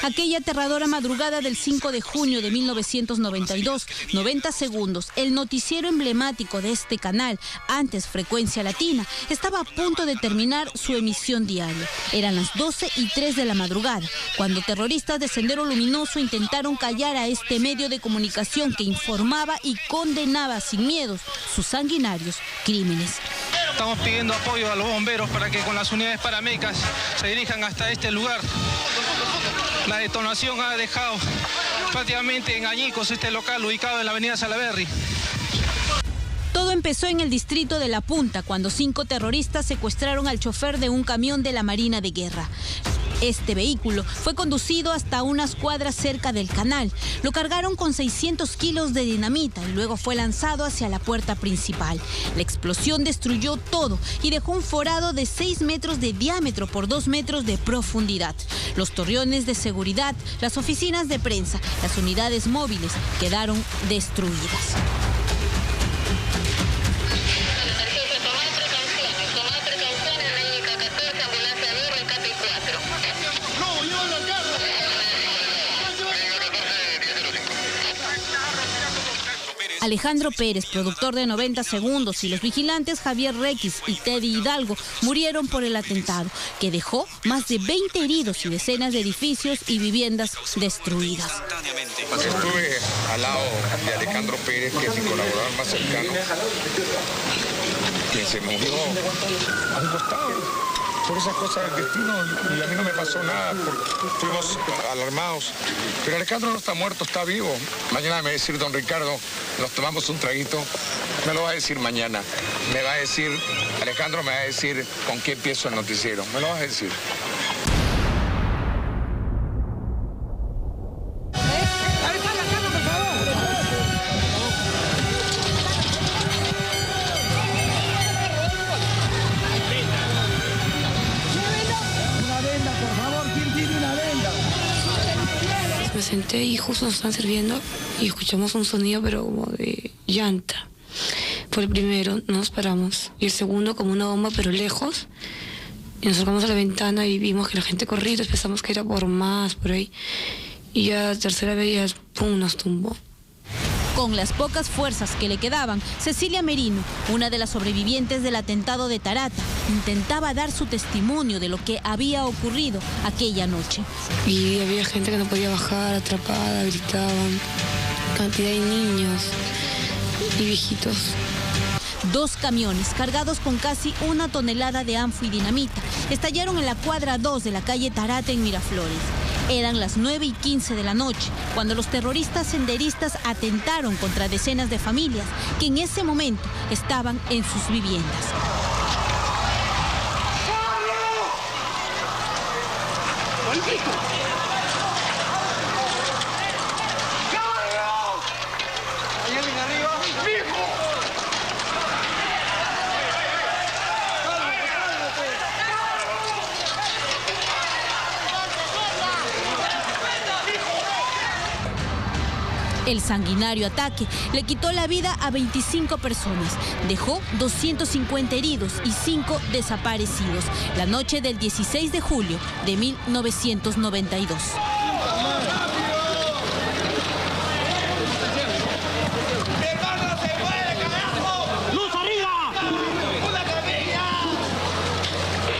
Aquella aterradora madrugada del 5 de junio de 1992, 90 segundos, el noticiero emblemático de este canal, antes Frecuencia Latina, estaba a punto de terminar su emisión diaria. Eran las 12:03 de la madrugada, cuando terroristas de Sendero Luminoso intentaron callar a este medio de comunicación que informaba y condenaba sin miedos sus sanguinarios crímenes. Estamos pidiendo apoyo a los bomberos para que con las unidades paramédicas se dirijan hasta este lugar. La detonación ha dejado prácticamente en añicos este local ubicado en la avenida Salaberry. Todo empezó en el distrito de La Punta, cuando 5 terroristas secuestraron al chofer de un camión de la Marina de Guerra. Este vehículo fue conducido hasta unas cuadras cerca del canal. Lo cargaron con 600 kilos de dinamita y luego fue lanzado hacia la puerta principal. La explosión destruyó todo y dejó un forado de 6 metros de diámetro por 2 metros de profundidad. Los torreones de seguridad, las oficinas de prensa, las unidades móviles quedaron destruidas. Alejandro Pérez, productor de 90 segundos, y los vigilantes Javier Requis y Teddy Hidalgo murieron por el atentado, que dejó más de 20 heridos y decenas de edificios y viviendas destruidas. Estuve al lado de Alejandro Pérez, que es mi colaborador más cercano, que se murió a un costado. Por esas cosas del destino, y a mí no me pasó nada, porque fuimos alarmados. Pero Alejandro no está muerto, está vivo. Mañana me va a decir don Ricardo, nos tomamos un traguito. Me lo va a decir mañana. Me va a decir, Alejandro me va a decir con qué empiezo el noticiero. Me lo vas a decir. Me senté y justo nos están sirviendo y escuchamos un sonido pero como de llanta. Fue el primero, nos paramos. Y el segundo como una bomba pero lejos. Y nos acercamos a la ventana y vimos que la gente corría, pensamos que era por más, por ahí. Y ya la tercera vez ya pum, nos tumbó. Con las pocas fuerzas que le quedaban, Cecilia Merino, una de las sobrevivientes del atentado de Tarata, intentaba dar su testimonio de lo que había ocurrido aquella noche. Y había gente que no podía bajar, atrapada, gritaban, cantidad de niños y viejitos. 2 camiones cargados con casi 1 tonelada de anfo y dinamita estallaron en la cuadra 2 de la calle Tarata en Miraflores. Eran las 9:15 de la noche, cuando los terroristas senderistas atentaron contra decenas de familias que en ese momento estaban en sus viviendas. El sanguinario ataque le quitó la vida a 25 personas, dejó 250 heridos y 5 desaparecidos, la noche del 16 de julio de 1992.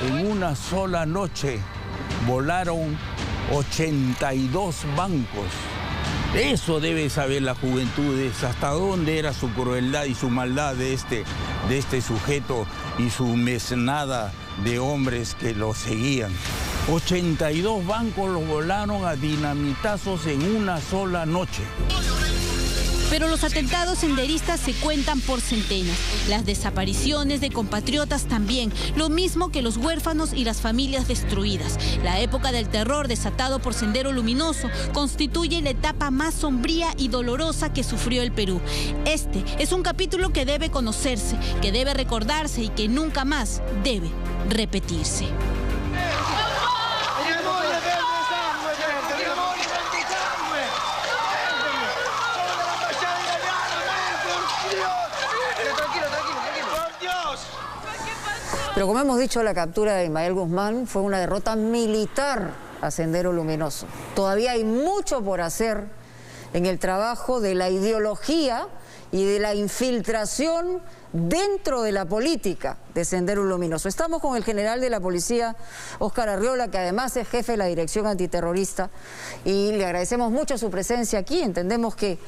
En una sola noche volaron 82 bancos. Eso debe saber la juventud, hasta dónde era su crueldad y su maldad de este sujeto y su mesnada de hombres que lo seguían. 82 bancos los volaron a dinamitazos en una sola noche. Pero los atentados senderistas se cuentan por centenas. Las desapariciones de compatriotas también, lo mismo que los huérfanos y las familias destruidas. La época del terror desatado por Sendero Luminoso constituye la etapa más sombría y dolorosa que sufrió el Perú. Este es un capítulo que debe conocerse, que debe recordarse y que nunca más debe repetirse. Pero como hemos dicho, la captura de Abimael Guzmán fue una derrota militar a Sendero Luminoso. Todavía hay mucho por hacer en el trabajo de la ideología y de la infiltración dentro de la política de Sendero Luminoso. Estamos con el general de la policía, Óscar Arriola, que además es jefe de la Dirección Antiterrorista, y le agradecemos mucho su presencia aquí. Entendemos que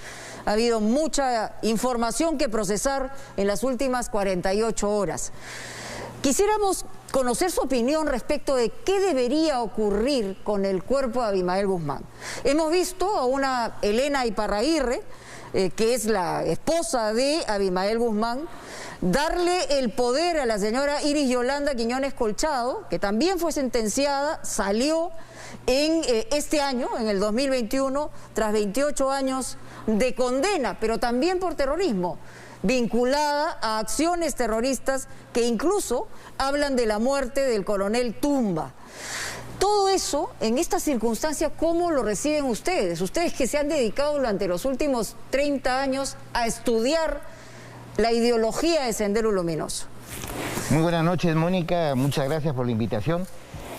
ha habido mucha información que procesar en las últimas 48 horas. Quisiéramos conocer su opinión respecto de qué debería ocurrir con el cuerpo de Abimael Guzmán. Hemos visto a una Elena Iparraguirre, que es la esposa de Abimael Guzmán, darle el poder a la señora Iris Yolanda Quiñones Colchado, que también fue sentenciada, salió en este año, en el 2021, tras 28 años de condena, pero también por terrorismo, vinculada a acciones terroristas que incluso hablan de la muerte del coronel Tumba. Todo eso, en esta circunstancia, ¿cómo lo reciben ustedes? Ustedes que se han dedicado durante los últimos 30 años a estudiar la ideología de Sendero Luminoso. Muy buenas noches, Mónica, muchas gracias por la invitación.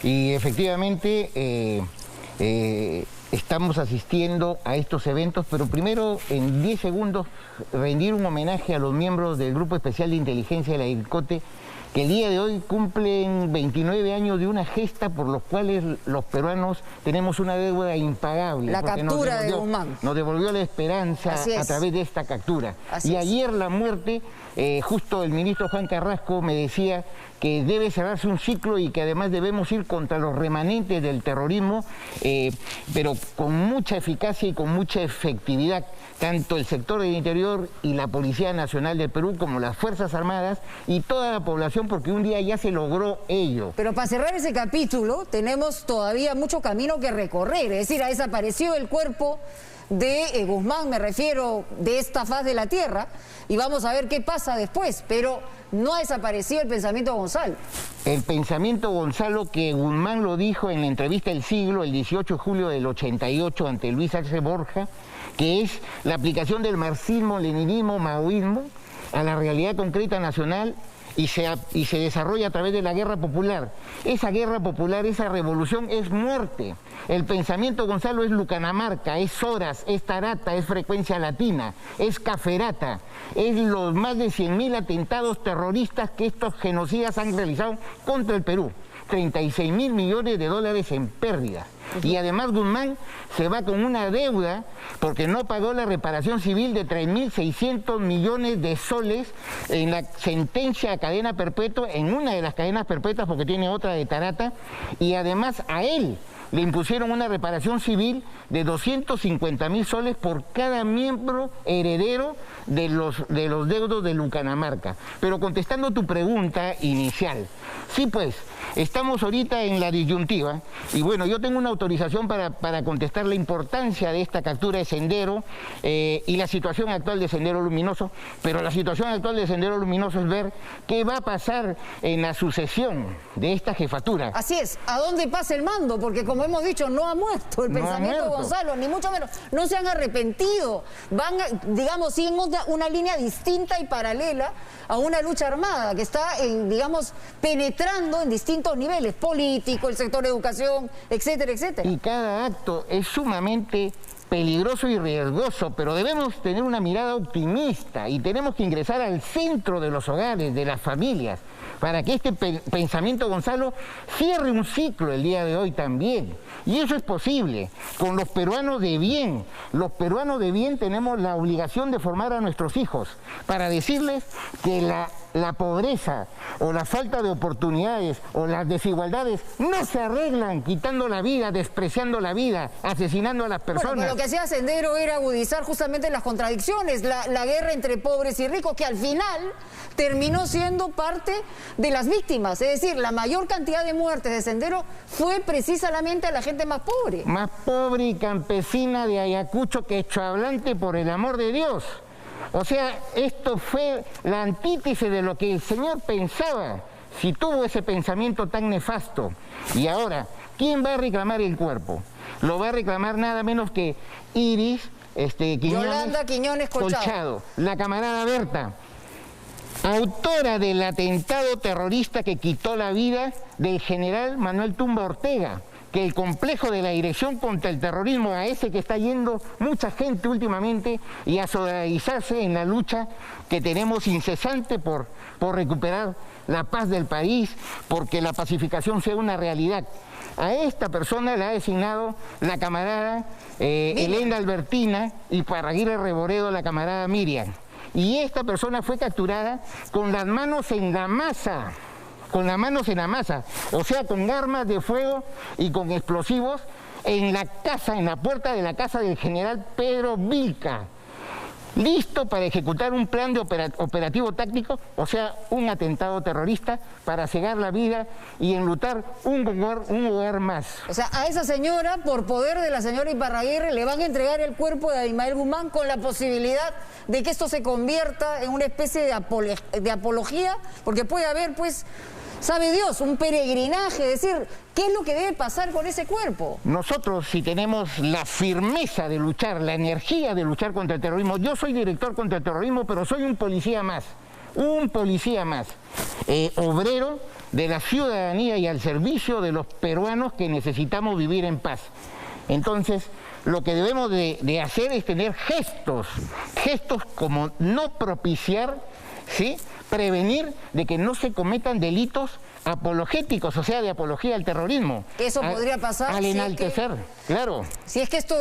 Y efectivamente estamos asistiendo a estos eventos, pero primero en 10 segundos rendir un homenaje a los miembros del Grupo Especial de Inteligencia de la DIRCOTE, que el día de hoy cumplen 29 años de una gesta por los cuales los peruanos tenemos una deuda impagable. La captura de Guzmán. Nos devolvió la esperanza a través de esta captura. Y ayer la muerte, justo el ministro Juan Carrasco me decía que debe cerrarse un ciclo y que además debemos ir contra los remanentes del terrorismo, pero con mucha eficacia y con mucha efectividad, tanto el sector del interior y la Policía Nacional del Perú como las Fuerzas Armadas y toda la población, porque un día ya se logró ello. Pero para cerrar ese capítulo tenemos todavía mucho camino que recorrer, es decir, ha desaparecido el cuerpo de Guzmán, me refiero, de esta faz de la tierra, y vamos a ver qué pasa después, pero no ha desaparecido el pensamiento Gonzalo. El pensamiento Gonzalo, que Guzmán lo dijo en la entrevista El Siglo el 18 de julio del 88 ante Luis Arce Borja, que es la aplicación del marxismo, leninismo, maoísmo a la realidad concreta nacional y se desarrolla a través de la guerra popular. Esa guerra popular, esa revolución es muerte. El pensamiento Gonzalo es Lucanamarca, es Horas, es Tarata, es Frecuencia Latina, es Caferata, es los más de 100.000 atentados terroristas que estos genocidas han realizado contra el Perú. 36.000 millones de dólares en pérdida. Y además Guzmán se va con una deuda porque no pagó la reparación civil de 3.600 millones de soles en la sentencia a cadena perpetua, en una de las cadenas perpetuas porque tiene otra de Tarata, y además a él le impusieron una reparación civil de 250.000 soles por cada miembro heredero de los deudos de Lucanamarca. Pero contestando tu pregunta inicial, sí, pues, estamos ahorita en la disyuntiva, y bueno, yo tengo una autorización para contestar la importancia de esta captura de Sendero y la situación actual de Sendero Luminoso, pero la situación actual de Sendero Luminoso es ver qué va a pasar en la sucesión de esta jefatura. Así es, ¿a dónde pasa el mando? Porque como como hemos dicho, no ha muerto el pensamiento de Gonzalo, ni mucho menos. No se han arrepentido. Van, digamos, siguen una línea distinta y paralela a una lucha armada que está, digamos, penetrando en distintos niveles, político, el sector de educación, etcétera, etcétera. Y cada acto es sumamente peligroso y riesgoso, pero debemos tener una mirada optimista y tenemos que ingresar al centro de los hogares, de las familias, para que este pensamiento, Gonzalo, cierre un ciclo el día de hoy también. Y eso es posible con los peruanos de bien. Los peruanos de bien tenemos la obligación de formar a nuestros hijos para decirles que la pobreza o la falta de oportunidades o las desigualdades no se arreglan quitando la vida, despreciando la vida, asesinando a las personas. Bueno, lo que hacía Sendero era agudizar justamente las contradicciones, la guerra entre pobres y ricos, que al final terminó siendo parte de las víctimas. Es decir, la mayor cantidad de muertes de Sendero fue precisamente a la gente más pobre. Más pobre y campesina de Ayacucho que hechohablante, por el amor de Dios. O sea, esto fue la antítesis de lo que el señor pensaba, si tuvo ese pensamiento tan nefasto. Y ahora, ¿quién va a reclamar el cuerpo? Lo va a reclamar nada menos que Iris Yolanda Quiñones Colchado, la camarada Berta, autora del atentado terrorista que quitó la vida del general Manuel Tumba Ortega, que el complejo de la Dirección contra el Terrorismo, a ese que está yendo mucha gente últimamente y a solidarizarse en la lucha que tenemos incesante por recuperar la paz del país, porque la pacificación sea una realidad. A esta persona la ha designado la camarada Elena Albertina y Parraguirre Reboredo la camarada Miriam. Y esta persona fue capturada con las manos en la masa. Con las manos en la masa, o sea, con armas de fuego y con explosivos en la casa, en la puerta de la casa del general Pedro Vilca, listo para ejecutar un plan de operativo táctico, o sea, un atentado terrorista para cegar la vida y enlutar un lugar más. O sea, a esa señora, por poder de la señora Iparraguirre, le van a entregar el cuerpo de Abimael Guzmán con la posibilidad de que esto se convierta en una especie de apología, porque puede haber, pues, sabe Dios, un peregrinaje, es decir, ¿qué es lo que debe pasar con ese cuerpo? Nosotros, si tenemos la firmeza de luchar, la energía de luchar contra el terrorismo, yo soy director contra el terrorismo, pero soy un policía más, obrero de la ciudadanía y al servicio de los peruanos que necesitamos vivir en paz. Entonces, lo que debemos de hacer es tener gestos como no propiciar, ¿sí?, prevenir de que no se cometan delitos apologéticos, o sea, de apología al terrorismo. Eso podría pasar al enaltecer, claro. Si es que esto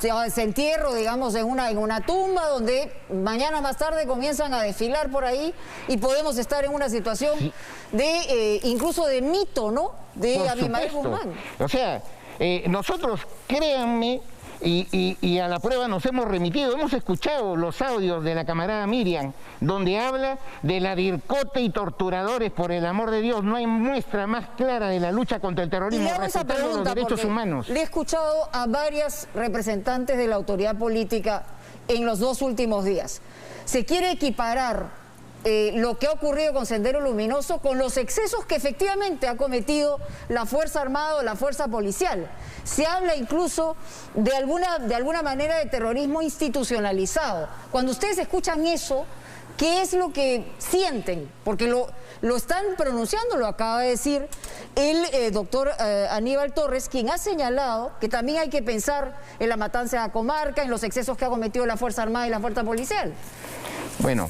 se entierra, digamos, en una tumba donde mañana más tarde comienzan a desfilar por ahí y podemos estar en una situación de incluso de mito, ¿no?, de Abimael Guzmán. O sea, nosotros, créanme, y a la prueba nos hemos remitido, hemos escuchado los audios de la camarada Miriam, donde habla de la DIRCOTE y torturadores, por el amor de Dios. No hay muestra más clara de la lucha contra el terrorismo, respetando los derechos humanos. Le he escuchado a varias representantes de la autoridad política en los 2 últimos días. Se quiere equiparar lo que ha ocurrido con Sendero Luminoso con los excesos que efectivamente ha cometido la Fuerza Armada o la Fuerza Policial. Se habla incluso de alguna manera de terrorismo institucionalizado. Cuando ustedes escuchan eso, ¿qué es lo que sienten? Porque lo están pronunciando, lo acaba de decir el doctor Aníbal Torres, quien ha señalado que también hay que pensar en la matanza de la comarca, en los excesos que ha cometido la Fuerza Armada y la Fuerza Policial. Bueno,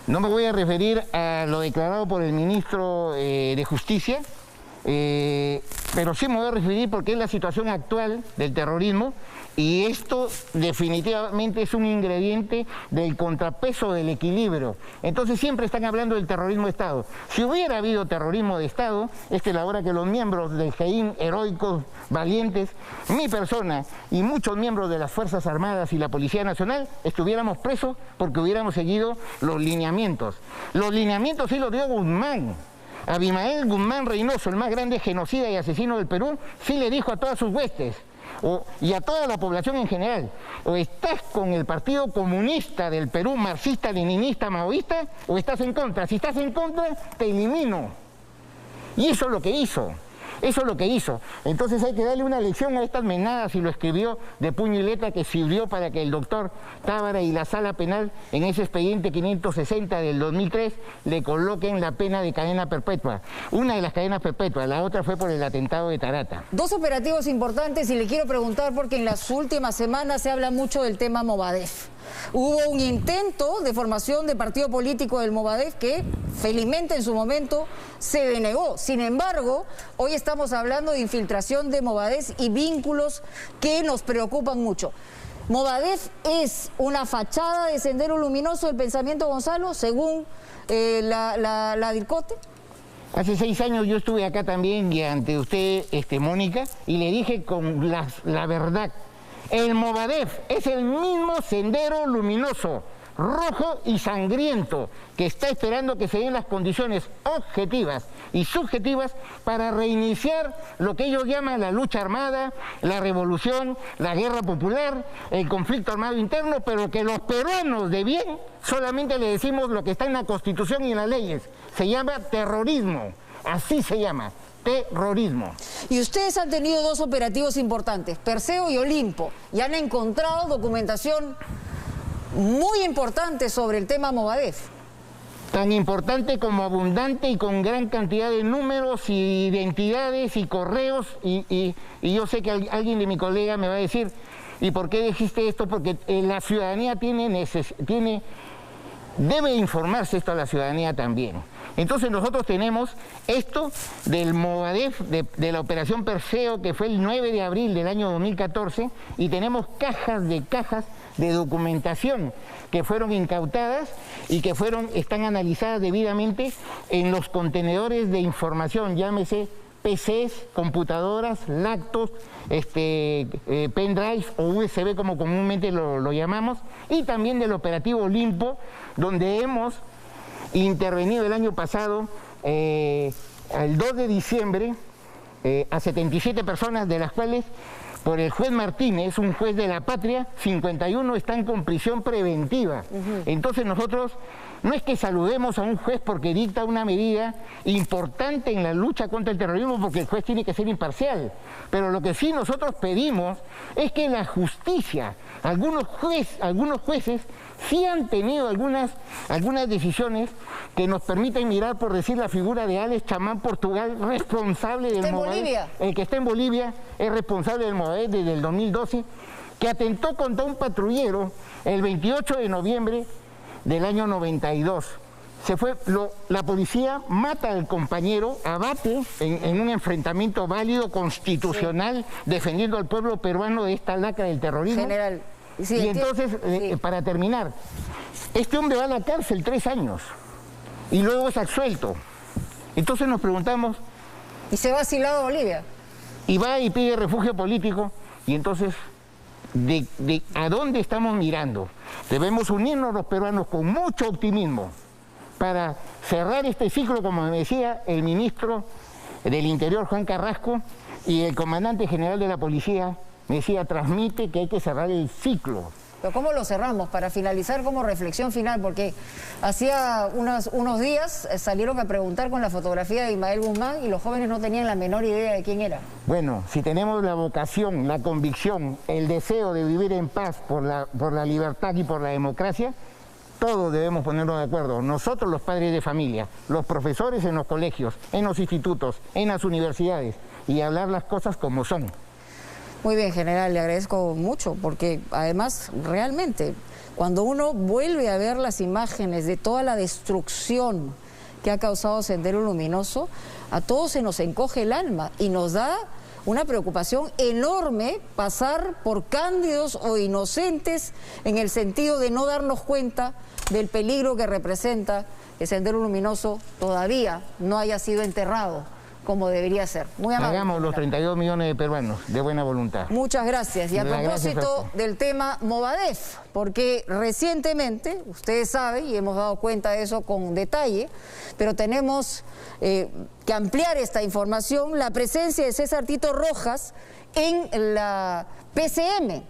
no me voy a referir a lo declarado por el ministro de Justicia, pero sí me voy a referir porque es la situación actual del terrorismo y esto definitivamente es un ingrediente del contrapeso del equilibrio. Entonces siempre están hablando del terrorismo de Estado. Si hubiera habido terrorismo de Estado, esta es la hora que los miembros del GEIN, heroicos, valientes, mi persona y muchos miembros de las Fuerzas Armadas y la Policía Nacional estuviéramos presos porque hubiéramos seguido los lineamientos. Los lineamientos sí los dio Guzmán. Abimael Guzmán Reynoso, el más grande genocida y asesino del Perú, sí le dijo a todas sus huestes y a toda la población en general: o estás con el Partido Comunista del Perú, marxista, leninista, maoísta, o estás en contra. Si estás en contra, te elimino. Y eso es lo que hizo. Eso es lo que hizo. Entonces hay que darle una lección a estas menadas, y lo escribió de puño y letra, que sirvió para que el doctor Tábara y la Sala Penal, en ese expediente 560 del 2003, le coloquen la pena de cadena perpetua. Una de las cadenas perpetuas, la otra fue por el atentado de Tarata. Dos operativos importantes, y le quiero preguntar porque en las últimas semanas se habla mucho del tema Movadef. Hubo un intento de formación de partido político del Movadef que felizmente en su momento se denegó. Sin embargo, hoy estamos hablando de infiltración de Movadef y vínculos que nos preocupan mucho. ¿Movadef es una fachada de Sendero Luminoso del pensamiento, Gonzalo, según la DIRCOTE? Hace 6 años yo estuve acá también y ante usted, Mónica, y le dije con la verdad. El Movadef es el mismo Sendero Luminoso, rojo y sangriento, que está esperando que se den las condiciones objetivas y subjetivas para reiniciar lo que ellos llaman la lucha armada, la revolución, la guerra popular, el conflicto armado interno, pero que los peruanos de bien solamente le decimos lo que está en la Constitución y en las leyes. Se llama terrorismo, así se llama. Terrorismo. Y ustedes han tenido dos operativos importantes, Perseo y Olimpo, y han encontrado documentación muy importante sobre el tema Movadef. Tan importante como abundante y con gran cantidad de números y identidades y correos, y yo sé que alguien de mi colega me va a decir, ¿y por qué dijiste esto? Porque la ciudadanía debe informarse esto a la ciudadanía también. Entonces nosotros tenemos esto del Movadef, de la operación Perseo, que fue el 9 de abril del año 2014, y tenemos cajas de documentación que fueron incautadas y que están analizadas debidamente en los contenedores de información, llámese PCs, computadoras, lactos, pendrives o USB como comúnmente lo llamamos, y también del operativo Olimpo, donde hemos intervenido el año pasado, el 2 de diciembre, a 77 personas, de las cuales por el juez Martínez, un juez de la patria, 51 están con prisión preventiva. Entonces nosotros no es que saludemos a un juez porque dicta una medida importante en la lucha contra el terrorismo, porque el juez tiene que ser imparcial, pero lo que sí nosotros pedimos es que la justicia, algunos jueces sí han tenido algunas decisiones que nos permiten mirar, por decir, la figura de Alex Chamán Portugal, responsable del Movadef. El que está en Bolivia es responsable del Movadef desde el 2012, que atentó contra un patrullero el 28 de noviembre del año 92. La policía mata al compañero, abate en un enfrentamiento válido, constitucional, defendiendo al pueblo peruano de esta lacra del terrorismo. General. Sí, y entonces, para terminar, este hombre va a la cárcel 3 años y luego es absuelto. Entonces nos preguntamos... ¿Y se va asilado a Bolivia? Y va y pide refugio político, y entonces, ¿a dónde estamos mirando? Debemos unirnos los peruanos con mucho optimismo para cerrar este ciclo, como me decía el ministro del Interior, Juan Carrasco, y el comandante general de la policía me decía, transmite que hay que cerrar el ciclo. Pero ¿cómo lo cerramos? Para finalizar, como reflexión final, porque hacía unos días salieron a preguntar con la fotografía de Abimael Guzmán y los jóvenes no tenían la menor idea de quién era. Bueno, si tenemos la vocación, la convicción, el deseo de vivir en paz por la libertad y por la democracia, todos debemos ponernos de acuerdo. Nosotros, los padres de familia, los profesores en los colegios, en los institutos, en las universidades, y hablar las cosas como son. Muy bien, general, le agradezco mucho, porque además, realmente, cuando uno vuelve a ver las imágenes de toda la destrucción que ha causado Sendero Luminoso, a todos se nos encoge el alma y nos da una preocupación enorme pasar por cándidos o inocentes en el sentido de no darnos cuenta del peligro que representa que Sendero Luminoso todavía no haya sido enterrado como debería ser. Muy amable. Hagamos los 32 millones de peruanos de buena voluntad. Muchas gracias. Y a propósito del tema Movadef, porque recientemente, ustedes saben, y hemos dado cuenta de eso con detalle, pero tenemos que ampliar esta información, la presencia de César Tito Rojas en la PCM.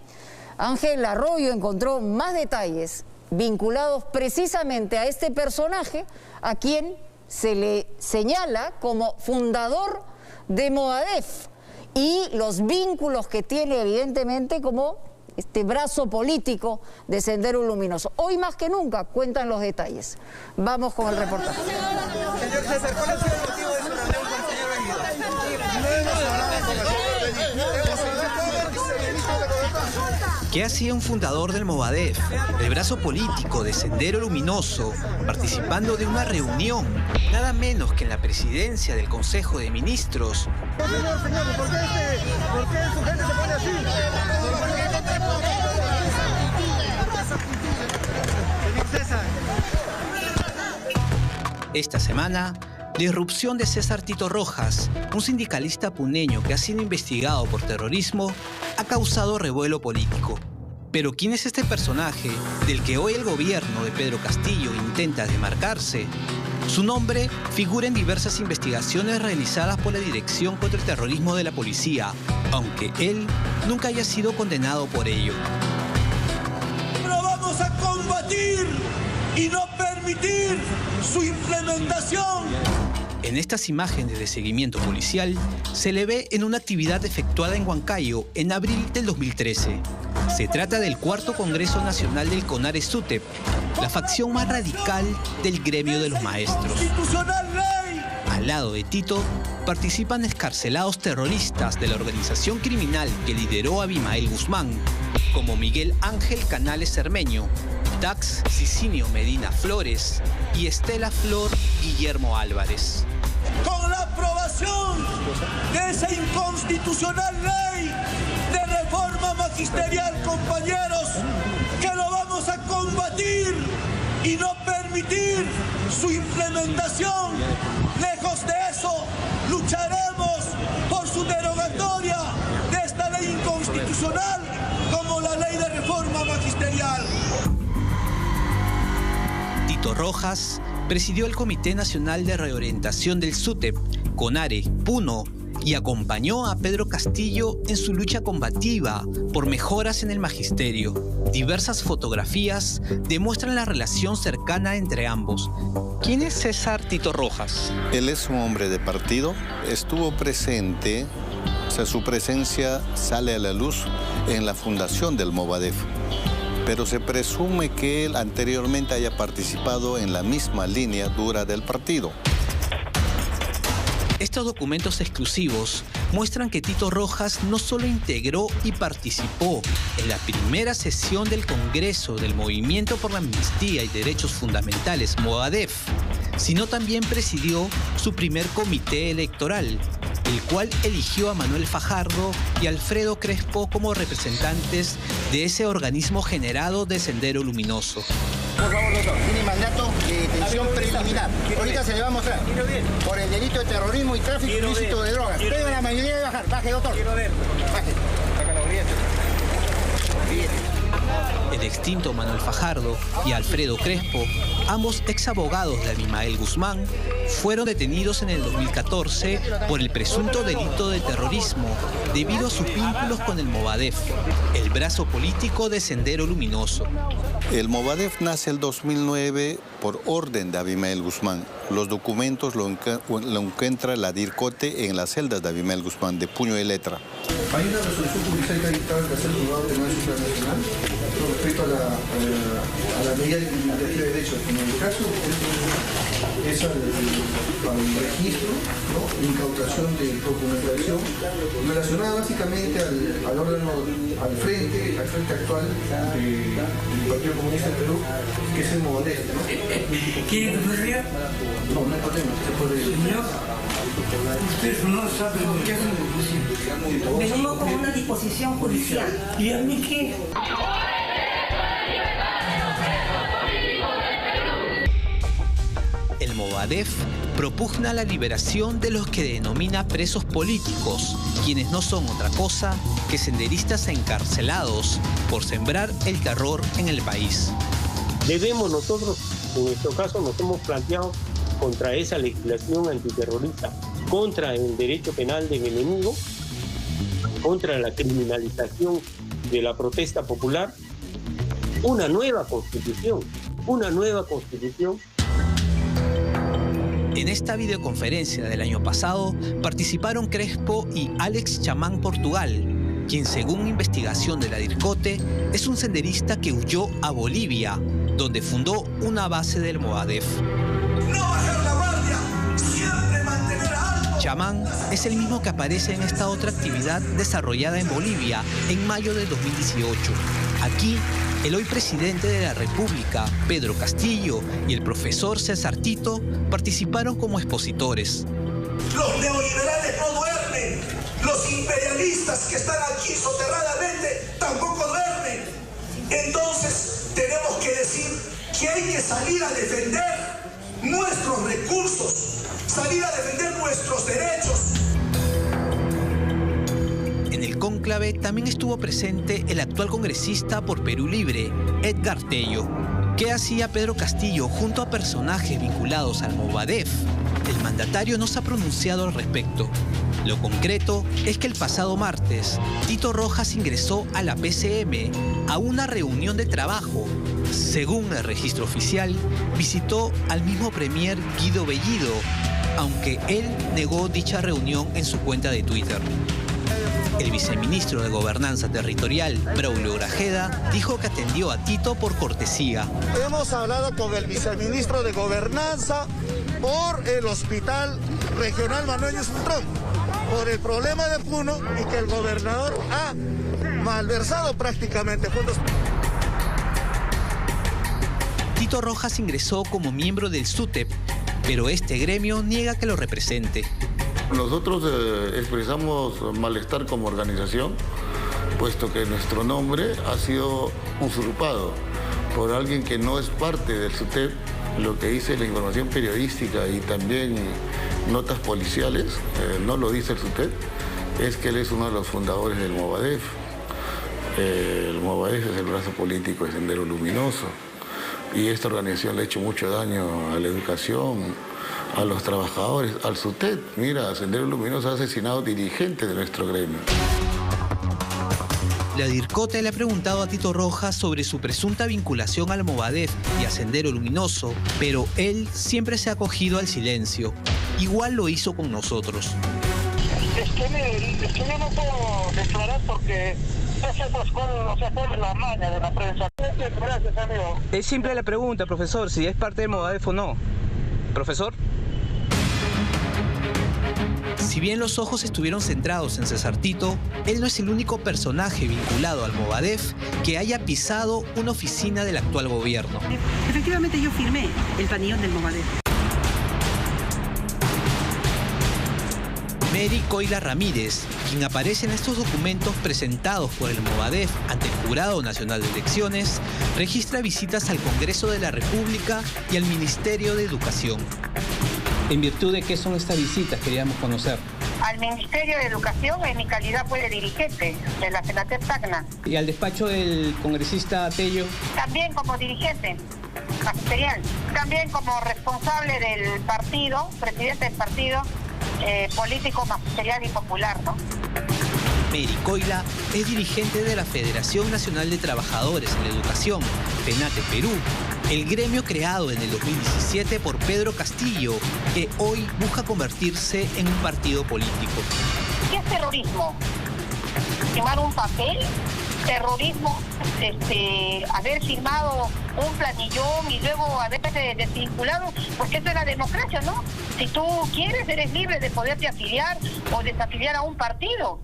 Ángel Arroyo encontró más detalles vinculados precisamente a este personaje, a quien se le señala como fundador de Movadef y los vínculos que tiene evidentemente como este brazo político de Sendero Luminoso. Hoy más que nunca cuentan los detalles. Vamos con el reportaje. Señor César, ¿cuál ha sido el motivo de su reunión con el señor ¿Qué hacía un fundador del Movadef, el brazo político de Sendero Luminoso, participando de una reunión, nada menos que en la presidencia del Consejo de Ministros? Señor, ¿por qué su gente se pone así? Señor César. Esta semana, la irrupción de César Tito Rojas, un sindicalista puneño que ha sido investigado por terrorismo, ha causado revuelo político. Pero ¿quién es este personaje del que hoy el gobierno de Pedro Castillo intenta desmarcarse? Su nombre figura en diversas investigaciones realizadas por la Dirección contra el Terrorismo de la Policía, aunque él nunca haya sido condenado por ello. Pero vamos a combatir y no permitir su implementación. En estas imágenes de seguimiento policial se le ve en una actividad efectuada en Huancayo en abril del 2013. Se trata del 4º Congreso Nacional del CONARE-SUTEP, la facción más radical del gremio de los maestros. Al lado de Tito participan excarcelados terroristas de la organización criminal que lideró Abimael Guzmán, como Miguel Ángel Canales Cermeño, Dax Cicinio Medina Flores y Estela Flor Guillermo Álvarez. Con la aprobación de esa inconstitucional ley de reforma magisterial, compañeros, que lo vamos a combatir y no permitir su implementación. Lejos de eso, lucharemos por su derogatoria de esta ley inconstitucional como la ley de reforma magisterial. Tito Rojas presidió el Comité Nacional de Reorientación del SUTEP, CONARE, PUNO, y acompañó a Pedro Castillo en su lucha combativa por mejoras en el magisterio. Diversas fotografías demuestran la relación cercana entre ambos. ¿Quién es César Tito Rojas? Él es un hombre de partido, estuvo presente, o sea, su presencia sale a la luz en la fundación del Movadef, pero se presume que él anteriormente haya participado en la misma línea dura del partido. Estos documentos exclusivos muestran que Tito Rojas no solo integró y participó en la primera sesión del Congreso del Movimiento por la Amnistía y Derechos Fundamentales, Movadef, sino también presidió su primer comité electoral, el cual eligió a Manuel Fajardo y Alfredo Crespo como representantes de ese organismo generado de Sendero Luminoso. Por favor, doctor, tiene mandato de detención preliminar. Ahorita se le va a mostrar. Por el delito de terrorismo y tráfico ilícito de drogas. Pero la mayoría de bajar. Baje, doctor. Quiero ver. Baje. El extinto Manuel Fajardo y Alfredo Crespo, ambos exabogados de Abimael Guzmán, fueron detenidos en el 2014 por el presunto delito de terrorismo debido a sus vínculos con el Movadef, el brazo político de Sendero Luminoso. El Movadef nace el 2009 por orden de Abimael Guzmán. Los documentos lo encuentra la DIRCOTE en las celdas de Abimael Guzmán, de puño y letra. Hay una resolución judicial que ha dictado el tercer juzgado de Tribunal Supremo Nacional respecto a la medida de criminalización de derechos. En el caso es al registro, ¿no?, incautación de documentación relacionada básicamente al órgano, al frente actual del Partido Comunista del Perú, que es el Movadef, ¿no? ¿Quiere que se ría? No, no hay problema, se puede ir. Usted no sabe por qué hacen disposición. Venimos con una disposición judicial. ¿Y a mí qué? El Movadef propugna la liberación de los que denomina presos políticos, quienes no son otra cosa que senderistas encarcelados por sembrar el terror en el país. Debemos nosotros, en nuestro caso, nos hemos planteado contra esa legislación antiterrorista, contra el derecho penal del enemigo, contra la criminalización de la protesta popular, una nueva constitución En esta videoconferencia del año pasado participaron Crespo y Alex Chamán Portugal, quien según investigación de la DIRCOTE es un senderista que huyó a Bolivia, donde fundó una base del Movadef. No bajar la guardia, siempre mantener alto. Chamán es el mismo que aparece en esta otra actividad desarrollada en Bolivia en mayo de 2018. Aquí, el hoy presidente de la República, Pedro Castillo, y el profesor César Tito participaron como expositores. Los neoliberales no duermen. Los imperialistas que están aquí soterradamente tampoco duermen. Entonces tenemos que decir que hay que salir a defender nuestros recursos, salir a defender nuestros derechos. En el cónclave también estuvo presente el actual congresista por Perú Libre, Edgar Tello. ¿Qué hacía Pedro Castillo junto a personajes vinculados al Movadef? El mandatario no se ha pronunciado al respecto. Lo concreto es que el pasado martes, Tito Rojas ingresó a la PCM a una reunión de trabajo. Según el registro oficial, visitó al mismo premier Guido Bellido, aunque él negó dicha reunión en su cuenta de Twitter. El viceministro de Gobernanza Territorial, Braulio Grajeda, dijo que atendió a Tito por cortesía. Hemos hablado con el viceministro de Gobernanza por el Hospital Regional Manuel Yusuftrón, por el problema de Puno y que el gobernador ha malversado prácticamente fondos. Tito Rojas ingresó como miembro del SUTEP, pero este gremio niega que lo represente. Nosotros expresamos malestar como organización, puesto que nuestro nombre ha sido usurpado por alguien que no es parte del SUTEP. Lo que dice la información periodística y también notas policiales, no lo dice el SUTEP, es que él es uno de los fundadores del Movadef. El Movadef es el brazo político de Sendero Luminoso y esta organización le ha hecho mucho daño a la educación, a los trabajadores, al SUTEP. Mira, Sendero Luminoso ha asesinado dirigentes de nuestro gremio. La DIRCOTE le ha preguntado a Tito Rojas sobre su presunta vinculación al Movadef y a Sendero Luminoso, pero él siempre se ha acogido al silencio. Igual lo hizo con nosotros. Es que yo no puedo declarar porque esas cosas no se ponen la maña de la prensa. Gracias, amigo. Es simple la pregunta, profesor, si es parte del Movadef o no. ¿Profesor? Si bien los ojos estuvieron centrados en César Tito, él no es el único personaje vinculado al Movadef que haya pisado una oficina del actual gobierno. Efectivamente yo firmé el planillón del Movadef. Mary Coila Ramírez, quien aparece en estos documentos presentados por el Movadef ante el Jurado Nacional de Elecciones, registra visitas al Congreso de la República y al Ministerio de Educación. ¿En virtud de qué son estas visitas? Queríamos conocer. Al Ministerio de Educación en mi calidad fue de dirigente de la Senatep Tacna. ¿Y al despacho del congresista Tello? También como dirigente magisterial. También como responsable del partido, presidente del partido político magisterial y popular, ¿no? Mary Coila es dirigente de la Federación Nacional de Trabajadores en la Educación, FENATE Perú, el gremio creado en el 2017 por Pedro Castillo, que hoy busca convertirse en un partido político. ¿Qué es terrorismo? ¿Firmar un papel? ¿Terrorismo? Haber firmado un planillón y luego haberse desvinculado, porque eso es la democracia, ¿no? Si tú quieres, eres libre de poderte afiliar o desafiliar a un partido.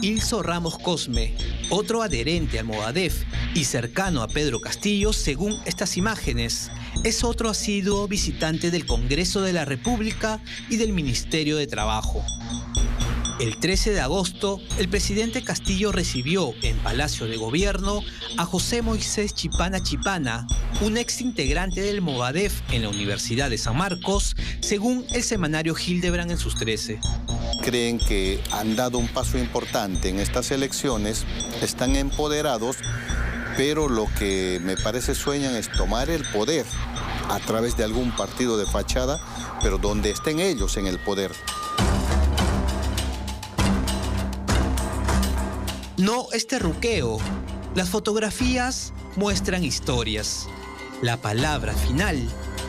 Ilso Ramos Cosme, otro adherente al Movadef y cercano a Pedro Castillo, según estas imágenes, es otro asiduo visitante del Congreso de la República y del Ministerio de Trabajo. El 13 de agosto, el presidente Castillo recibió en Palacio de Gobierno a José Moisés Chipana Chipana, un ex integrante del Movadef en la Universidad de San Marcos, según el semanario Hildebrand en sus 13. Creen que han dado un paso importante en estas elecciones, están empoderados, pero lo que me parece sueñan es tomar el poder a través de algún partido de fachada, pero donde estén ellos en el poder. No es terruqueo. Las fotografías muestran historias. La palabra final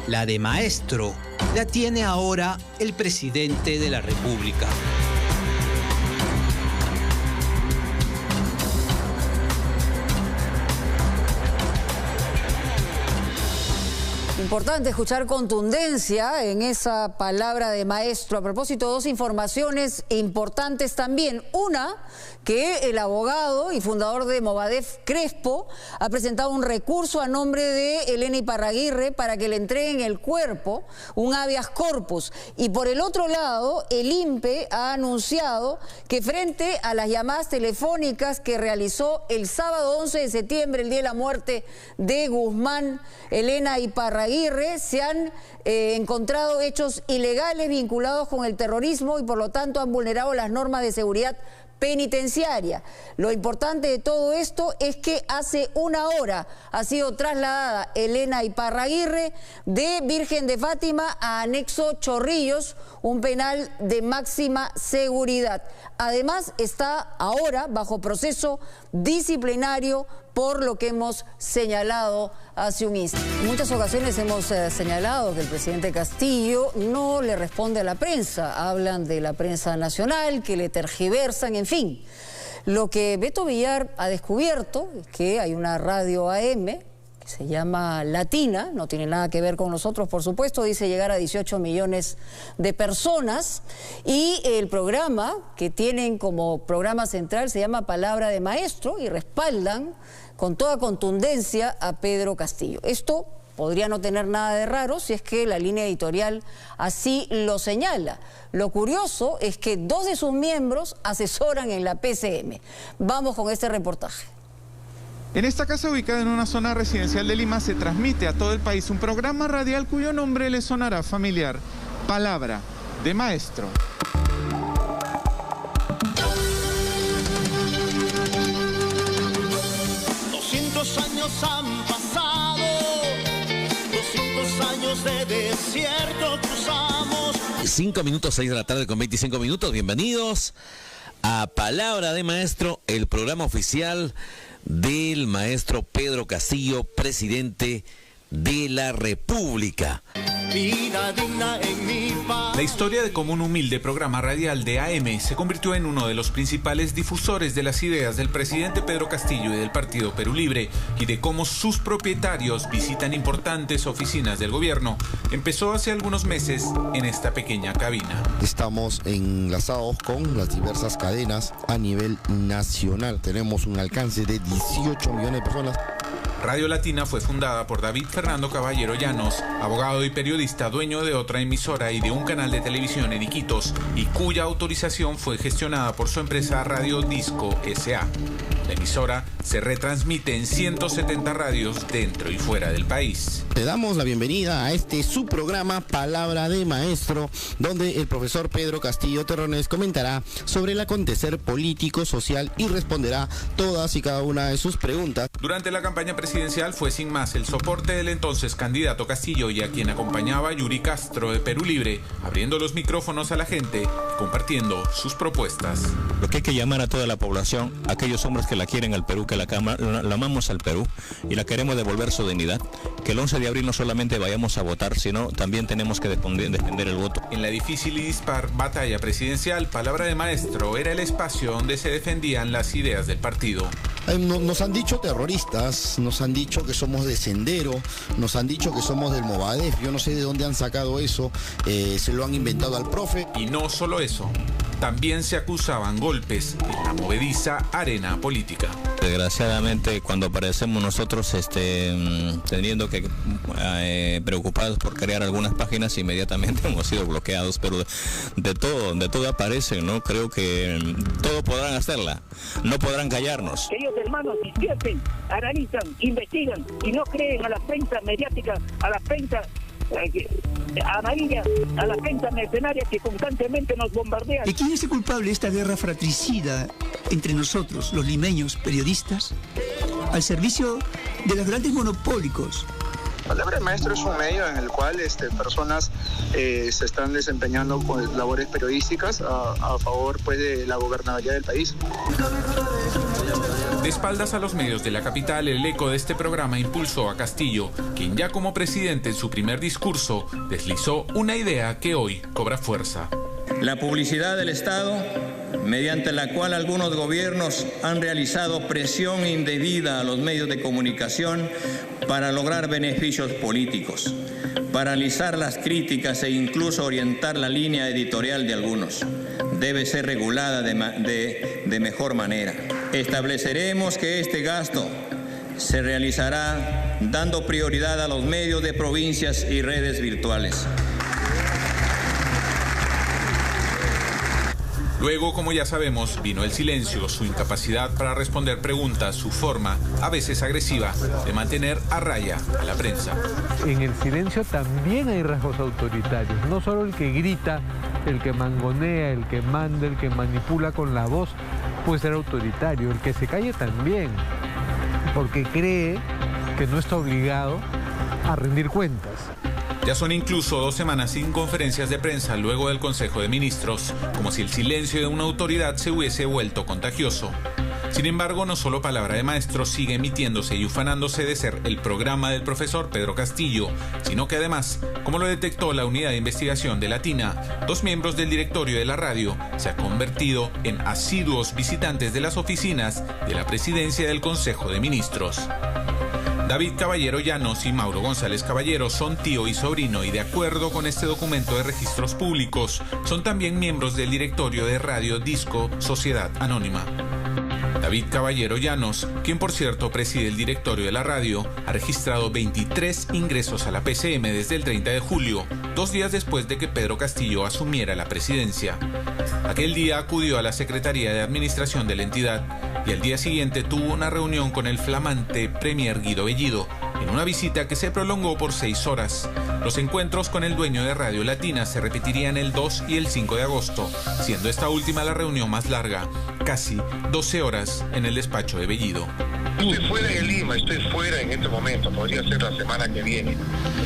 La de maestro la tiene ahora el presidente de la República. Importante escuchar contundencia en esa palabra de maestro. A propósito, dos informaciones importantes también. Una, que el abogado y fundador de Movadef, Crespo, ha presentado un recurso a nombre de Elena Iparraguirre para que le entreguen el cuerpo, un habeas corpus. Y por el otro lado, el INPE ha anunciado que frente a las llamadas telefónicas que realizó el sábado 11 de septiembre, el día de la muerte de Guzmán, Elena Iparraguirre, se han encontrado hechos ilegales vinculados con el terrorismo y por lo tanto han vulnerado las normas de seguridad penitenciaria. Lo importante de todo esto es que hace una hora ha sido trasladada Elena Iparraguirre de Virgen de Fátima a Anexo Chorrillos, un penal de máxima seguridad. Además, está ahora bajo proceso disciplinario por lo que hemos señalado hace un instante. En muchas ocasiones hemos señalado que el presidente Castillo no le responde a la prensa. Hablan de la prensa nacional, que le tergiversan, en fin. Lo que Beto Villar ha descubierto es que hay una radio AM que se llama Latina, no tiene nada que ver con nosotros, por supuesto, dice llegar a 18 millones de personas, y el programa que tienen como programa central se llama Palabra de Maestro y respaldan con toda contundencia a Pedro Castillo. Esto podría no tener nada de raro si es que la línea editorial así lo señala. Lo curioso es que dos de sus miembros asesoran en la PCM. Vamos con este reportaje. En esta casa ubicada en una zona residencial de Lima se transmite a todo el país un programa radial cuyo nombre le sonará familiar: Palabra de Maestro. Años han pasado, 200 años de desierto cruzamos. 5 minutos, 6 de la tarde con 25 minutos. Bienvenidos a Palabra de Maestro, el programa oficial del maestro Pedro Castillo, presidente de la República. Vida digna en mi paz. La historia de cómo un humilde programa radial de AM se convirtió en uno de los principales difusores de las ideas del presidente Pedro Castillo y del partido Perú Libre, y de cómo sus propietarios visitan importantes oficinas del gobierno, empezó hace algunos meses en esta pequeña cabina. Estamos enlazados con las diversas cadenas a nivel nacional. Tenemos un alcance de 18 millones de personas. Radio Latina fue fundada por David Fernando Caballero Llanos, abogado y periodista, dueño de otra emisora y de un canal de televisión en Iquitos, y cuya autorización fue gestionada por su empresa Radio Disco S.A. La emisora se retransmite en 170 radios dentro y fuera del país. Te damos la bienvenida a este su programa Palabra de Maestro, donde el profesor Pedro Castillo Terrones comentará sobre el acontecer político, social y responderá todas y cada una de sus preguntas. Durante la campaña presidencial fue sin más el soporte del entonces candidato Castillo, y a quien acompañaba Yuri Castro de Perú Libre, abriendo los micrófonos a la gente, compartiendo sus propuestas. Lo que hay que llamar a toda la población, aquellos hombres que la quieren al Perú, que la amamos al Perú y la queremos devolver su dignidad, que el 11 de abril no solamente vayamos a votar, sino también tenemos que defender el voto. En la difícil y dispar batalla presidencial, Palabra de Maestro era el espacio donde se defendían las ideas del partido. Nos han dicho terroristas, nos han dicho que somos de Sendero, nos han dicho que somos del Movadef. Yo no sé de dónde han sacado eso, se lo han inventado al profe. Y no solo eso, también se acusaban golpes en la movediza arena política. Desgraciadamente, cuando aparecemos nosotros teniendo que preocupados por crear algunas páginas, inmediatamente hemos sido bloqueados, pero de todo aparecen, ¿no? Creo que todo podrán hacerla, no podrán callarnos. Queridos hermanos, despierten, analizan, investigan y no creen a la prensa mediática, a la prensa amarilla, a la prensa mercenaria que constantemente nos bombardean. ¿Y quién es el culpable de esta guerra fratricida entre nosotros, los limeños periodistas, al servicio de los grandes monopólicos? Palabra de Maestro es un medio en el cual personas se están desempeñando con labores periodísticas a favor, pues, de la gobernabilidad del país. De espaldas a los medios de la capital, el eco de este programa impulsó a Castillo, quien ya como presidente en su primer discurso deslizó una idea que hoy cobra fuerza. La publicidad del Estado, mediante la cual algunos gobiernos han realizado presión indebida a los medios de comunicación para lograr beneficios políticos, paralizar las críticas e incluso orientar la línea editorial de algunos, debe ser regulada de mejor manera. Estableceremos que este gasto se realizará dando prioridad a los medios de provincias y redes virtuales. Luego, como ya sabemos, vino el silencio, su incapacidad para responder preguntas, su forma, a veces agresiva, de mantener a raya a la prensa. En el silencio también hay rasgos autoritarios, no solo el que grita, el que mangonea, el que manda, el que manipula con la voz, puede ser autoritario, el que se calle también, porque cree que no está obligado a rendir cuentas. Ya son incluso 2 semanas sin conferencias de prensa luego del Consejo de Ministros, como si el silencio de una autoridad se hubiese vuelto contagioso. Sin embargo, no solo Palabra de Maestro sigue emitiéndose y ufanándose de ser el programa del profesor Pedro Castillo, sino que además, como lo detectó la unidad de investigación de Latina, 2 miembros del directorio de la radio se han convertido en asiduos visitantes de las oficinas de la presidencia del Consejo de Ministros. David Caballero Llanos y Mauro González Caballero son tío y sobrino y de acuerdo con este documento de registros públicos, son también miembros del directorio de Radio Disco Sociedad Anónima. David Caballero Llanos, quien por cierto preside el directorio de la radio, ha registrado 23 ingresos a la PCM desde el 30 de julio, 2 días después de que Pedro Castillo asumiera la presidencia. Aquel día acudió a la Secretaría de Administración de la entidad y al día siguiente tuvo una reunión con el flamante Premier Guido Bellido, en una visita que se prolongó por 6 horas. Los encuentros con el dueño de Radio Latina se repetirían el 2 y el 5 de agosto, siendo esta última la reunión más larga, casi 12 horas en el despacho de Bellido. Estoy fuera de Lima, estoy fuera en este momento, podría ser la semana que viene.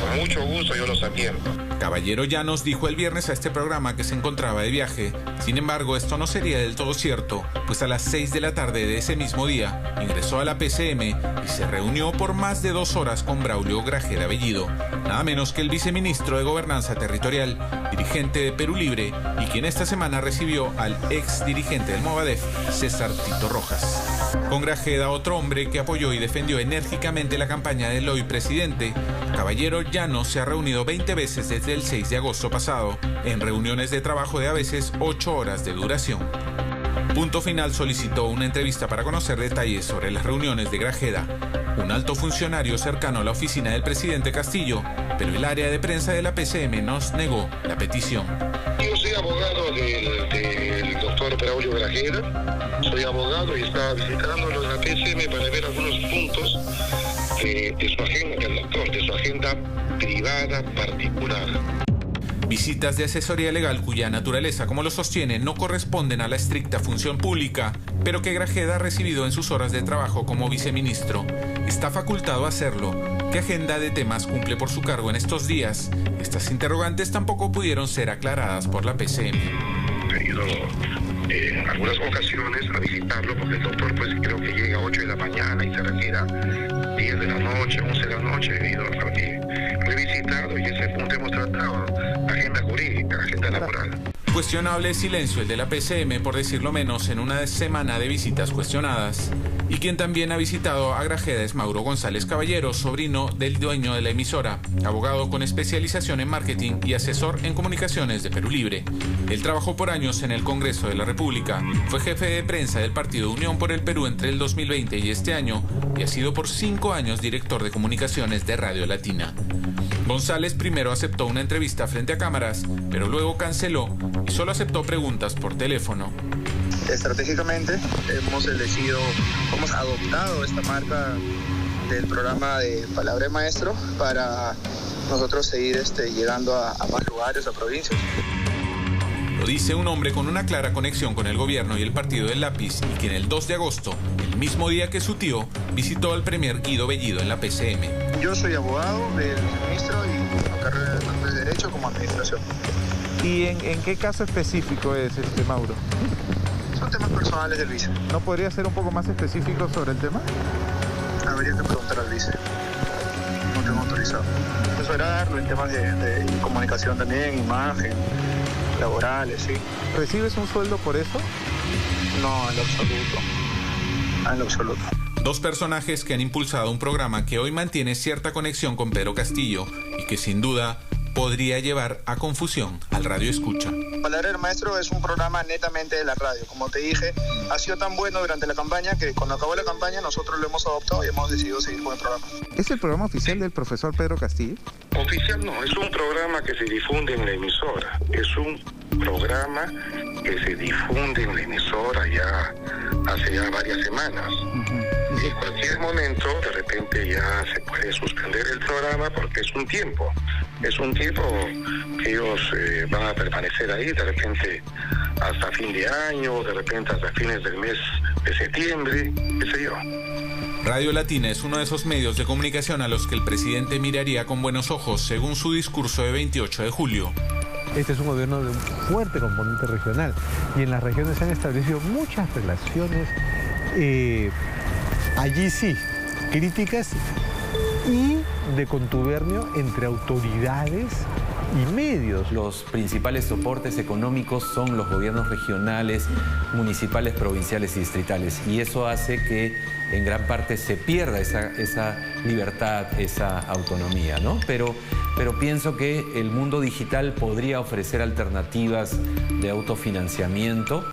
Con mucho gusto yo los atiendo. Caballero Llanos dijo el viernes a este programa que se encontraba de viaje. Sin embargo, esto no sería del todo cierto, pues a las 6 de la tarde de ese mismo día ingresó a la PCM y se reunió por más de 2 horas con Braulio Grajeda Bellido, nada menos que el viceministro de Gobernanza Territorial, dirigente de Perú Libre y quien esta semana recibió al ex dirigente del Movadef, César Tito Rojas. Con Grajeda, otro hombre que apoyó y defendió enérgicamente la campaña del hoy presidente, Caballero Llanos se ha reunido 20 veces desde el 6 de agosto pasado, en reuniones de trabajo de a veces 8 horas de duración. Punto Final solicitó una entrevista para conocer detalles sobre las reuniones de Grajeda, un alto funcionario cercano a la oficina del presidente Castillo, pero el área de prensa de la PCM nos negó la petición. Yo soy abogado del doctor Braulio Grajeda, soy abogado y estaba visitándolo en la PCM para ver algunos puntos de su agenda, del doctor, de su agenda privada particular. Visitas de asesoría legal cuya naturaleza, como lo sostiene, no corresponden a la estricta función pública, pero que Grajeda ha recibido en sus horas de trabajo como viceministro. Está facultado a hacerlo. ¿Qué agenda de temas cumple por su cargo en estos días? Estas interrogantes tampoco pudieron ser aclaradas por la PCM. He ido en algunas ocasiones a visitarlo porque el doctor pues creo que llega a 8 de la mañana y se retira 10 de la noche, 11 de la noche. He ido a revisitado y ese punto hemos tratado, agenda jurídica, agenda laboral. Cuestionable silencio el de la PCM, por decirlo menos, en una semana de visitas cuestionadas. Y quien también ha visitado a Grajeda es Mauro González Caballero, sobrino del dueño de la emisora, abogado con especialización en marketing y asesor en comunicaciones de Perú Libre. Él trabajó por años en el Congreso de la República, fue jefe de prensa del Partido Unión por el Perú entre el 2020 y este año, y ha sido por 5 años director de comunicaciones de Radio Latina. González primero aceptó una entrevista frente a cámaras, pero luego canceló y solo aceptó preguntas por teléfono. Estratégicamente hemos adoptado esta marca del programa de Palabra de Maestro para nosotros seguir llegando a más lugares, a provincias. Lo dice un hombre con una clara conexión con el gobierno y el partido del lápiz y quien el 2 de agosto, el mismo día que su tío, visitó al premier Guido Bellido en la PCM. Yo soy abogado del ministro y tengo carrera tanto de Derecho como Administración. ¿Y en qué caso específico es Mauro? son temas personales del vice. ¿No podría ser un poco más específico sobre el tema? Habría que preguntar al vice. No tengo autorizado. Asesorarlo en temas de comunicación también, imagen, laborales, sí. ¿Recibes un sueldo por eso? No, en lo absoluto. En lo absoluto. Dos personajes que han impulsado un programa que hoy mantiene cierta conexión con Pedro Castillo y que sin duda podría llevar a confusión al radio escucha. Palabra del Maestro es un programa netamente de la radio. Como te dije, ha sido tan bueno durante la campaña que cuando acabó la campaña nosotros lo hemos adoptado y hemos decidido seguir con el programa. ¿Es el programa oficial del profesor Pedro Castillo? Oficial no, es un programa que se difunde en la emisora. Es un programa que se difunde en la emisora ya hace ya varias semanas. Y en cualquier momento, de repente ya se puede suspender el programa porque es un tiempo que ellos van a permanecer ahí, de repente hasta fin de año, de repente hasta fines del mes de septiembre, qué sé yo. Radio Latina es uno de esos medios de comunicación a los que el presidente miraría con buenos ojos, según su discurso de 28 de julio. Este es un gobierno de un fuerte componente regional y en las regiones se han establecido muchas relaciones, allí sí, críticas y de contubernio entre autoridades y medios. Los principales soportes económicos son los gobiernos regionales, municipales, provinciales y distritales. Y eso hace que en gran parte se pierda esa libertad, esa autonomía, ¿no? Pero pienso que el mundo digital podría ofrecer alternativas de autofinanciamiento.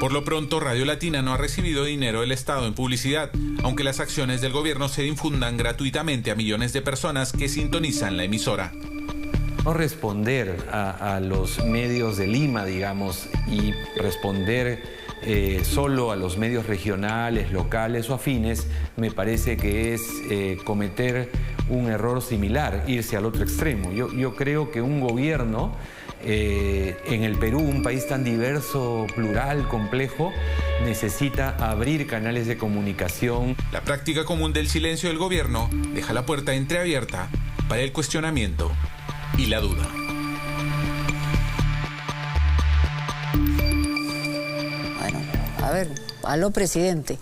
Por lo pronto, Radio Latina no ha recibido dinero del Estado en publicidad, aunque las acciones del gobierno se difundan gratuitamente a millones de personas que sintonizan la emisora. No responder a los medios de Lima, digamos, y responder solo a los medios regionales, locales o afines, me parece que es cometer un error similar, irse al otro extremo. Yo creo que un gobierno en el Perú, un país tan diverso, plural, complejo, necesita abrir canales de comunicación. La práctica común del silencio del gobierno deja la puerta entreabierta para el cuestionamiento y la duda. Bueno, a ver, aló presidente.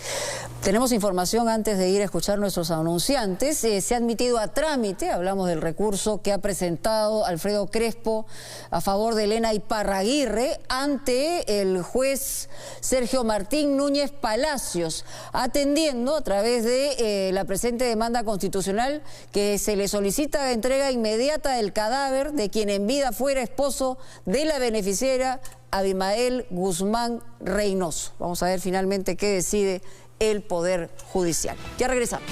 Tenemos información antes de ir a escuchar nuestros anunciantes. Se ha admitido a trámite, hablamos del recurso que ha presentado Alfredo Crespo a favor de Elena Iparraguirre ante el juez Sergio Martín Núñez Palacios, atendiendo a través de la presente demanda constitucional que se le solicita la entrega inmediata del cadáver de quien en vida fuera esposo de la beneficiaria Abimael Guzmán Reynoso. Vamos a ver finalmente qué decide el Poder Judicial. Ya regresamos.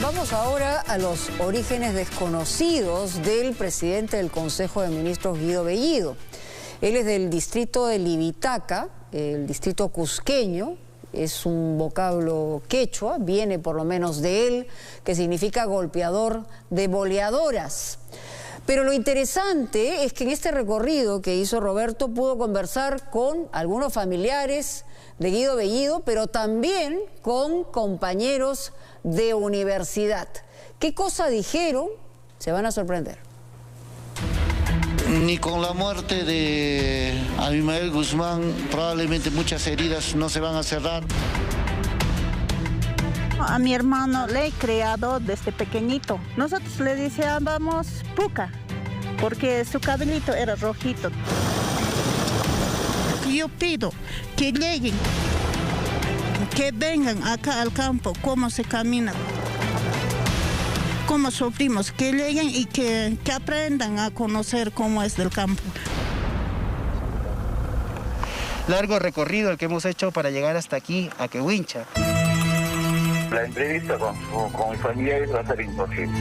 Vamos ahora a los orígenes desconocidos del presidente del Consejo de Ministros, Guido Bellido. Él es del distrito de Libitaca, el distrito cusqueño, es un vocablo quechua, viene por lo menos de él, que significa golpeador de boleadoras. Pero lo interesante es que en este recorrido que hizo Roberto pudo conversar con algunos familiares de Guido Bellido, pero también con compañeros de universidad. ¿Qué cosa dijeron? Se van a sorprender. Ni con la muerte de Abimael Guzmán, probablemente muchas heridas no se van a cerrar. A mi hermano le he criado desde pequeñito. Nosotros le decíamos Puca, porque su cabellito era rojito. Yo pido que lleguen, que vengan acá al campo, cómo se camina, cómo sufrimos, que lleguen y que aprendan a conocer cómo es del campo. Largo recorrido el que hemos hecho para llegar hasta aquí, a Quehuincha. La entrevista con mi familia va a ser imposible.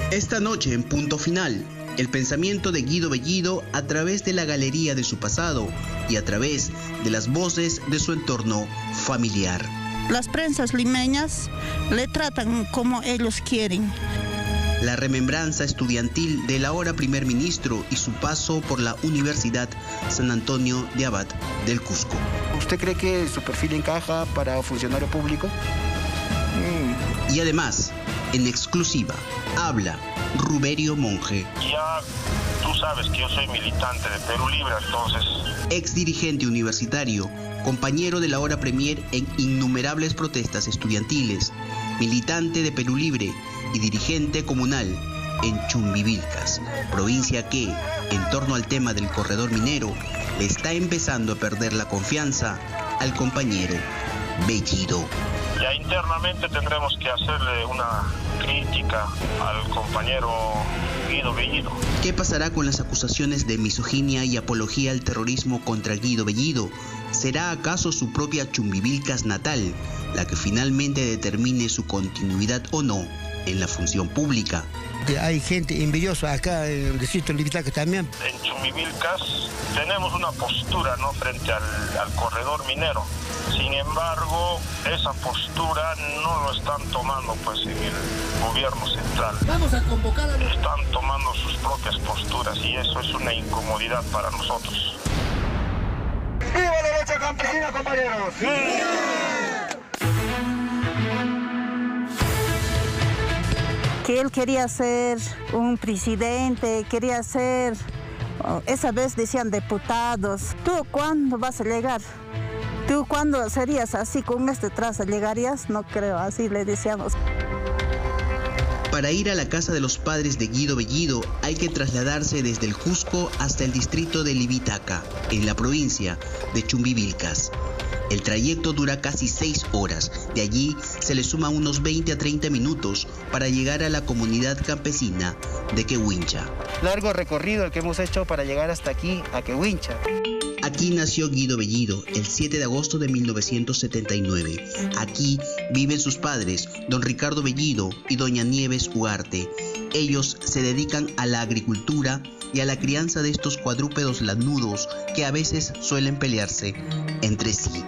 Esta noche en Punto Final, el pensamiento de Guido Bellido a través de la galería de su pasado y a través de las voces de su entorno familiar. Las prensas limeñas le tratan como ellos quieren. La remembranza estudiantil del ahora primer ministro y su paso por la Universidad San Antonio de Abad del Cusco. ¿Usted cree que su perfil encaja para funcionario público? Y además, en exclusiva, habla Ruberio Monge. Ya Tú sabes que yo soy militante de Perú Libre, entonces... Ex dirigente universitario, compañero de la hora premier en innumerables protestas estudiantiles, militante de Perú Libre y dirigente comunal en Chumbivilcas, provincia que, en torno al tema del corredor minero, le está empezando a perder la confianza al compañero Bellido. Ya internamente tendremos que hacerle una crítica al compañero Guido Bellido. ¿Qué pasará con las acusaciones de misoginia y apología al terrorismo contra Guido Bellido? ¿Será acaso su propia Chumbivilcas natal la que finalmente determine su continuidad o no en la función pública? Hay gente envidiosa acá en el distrito de Libitaca también. En Chumbivilcas tenemos una postura, ¿no?, frente al corredor minero. Sin embargo, esa postura no lo están tomando pues en el gobierno central. Vamos a convocar a los... Están tomando sus propias posturas y eso es una incomodidad para nosotros. ¡Viva la lucha campesina, compañeros! Que él quería ser un presidente, quería ser, esa vez decían diputados. ¿Tú cuándo vas a llegar? ¿Tú cuándo serías así con este trazo? ¿Llegarías? No creo, así le decíamos. Para ir a la casa de los padres de Guido Bellido hay que trasladarse desde el Cusco hasta el distrito de Libitaca, en la provincia de Chumbivilcas. El trayecto dura casi 6 horas. De allí se le suma unos 20 a 30 minutos para llegar a la comunidad campesina de Quehuincha. Largo recorrido el que hemos hecho para llegar hasta aquí, a Quehuincha. Aquí nació Guido Bellido el 7 de agosto de 1979. Aquí viven sus padres, don Ricardo Bellido y doña Nieves Ugarte. Ellos se dedican a la agricultura y a la crianza de estos cuadrúpedos lanudos que a veces suelen pelearse entre sí.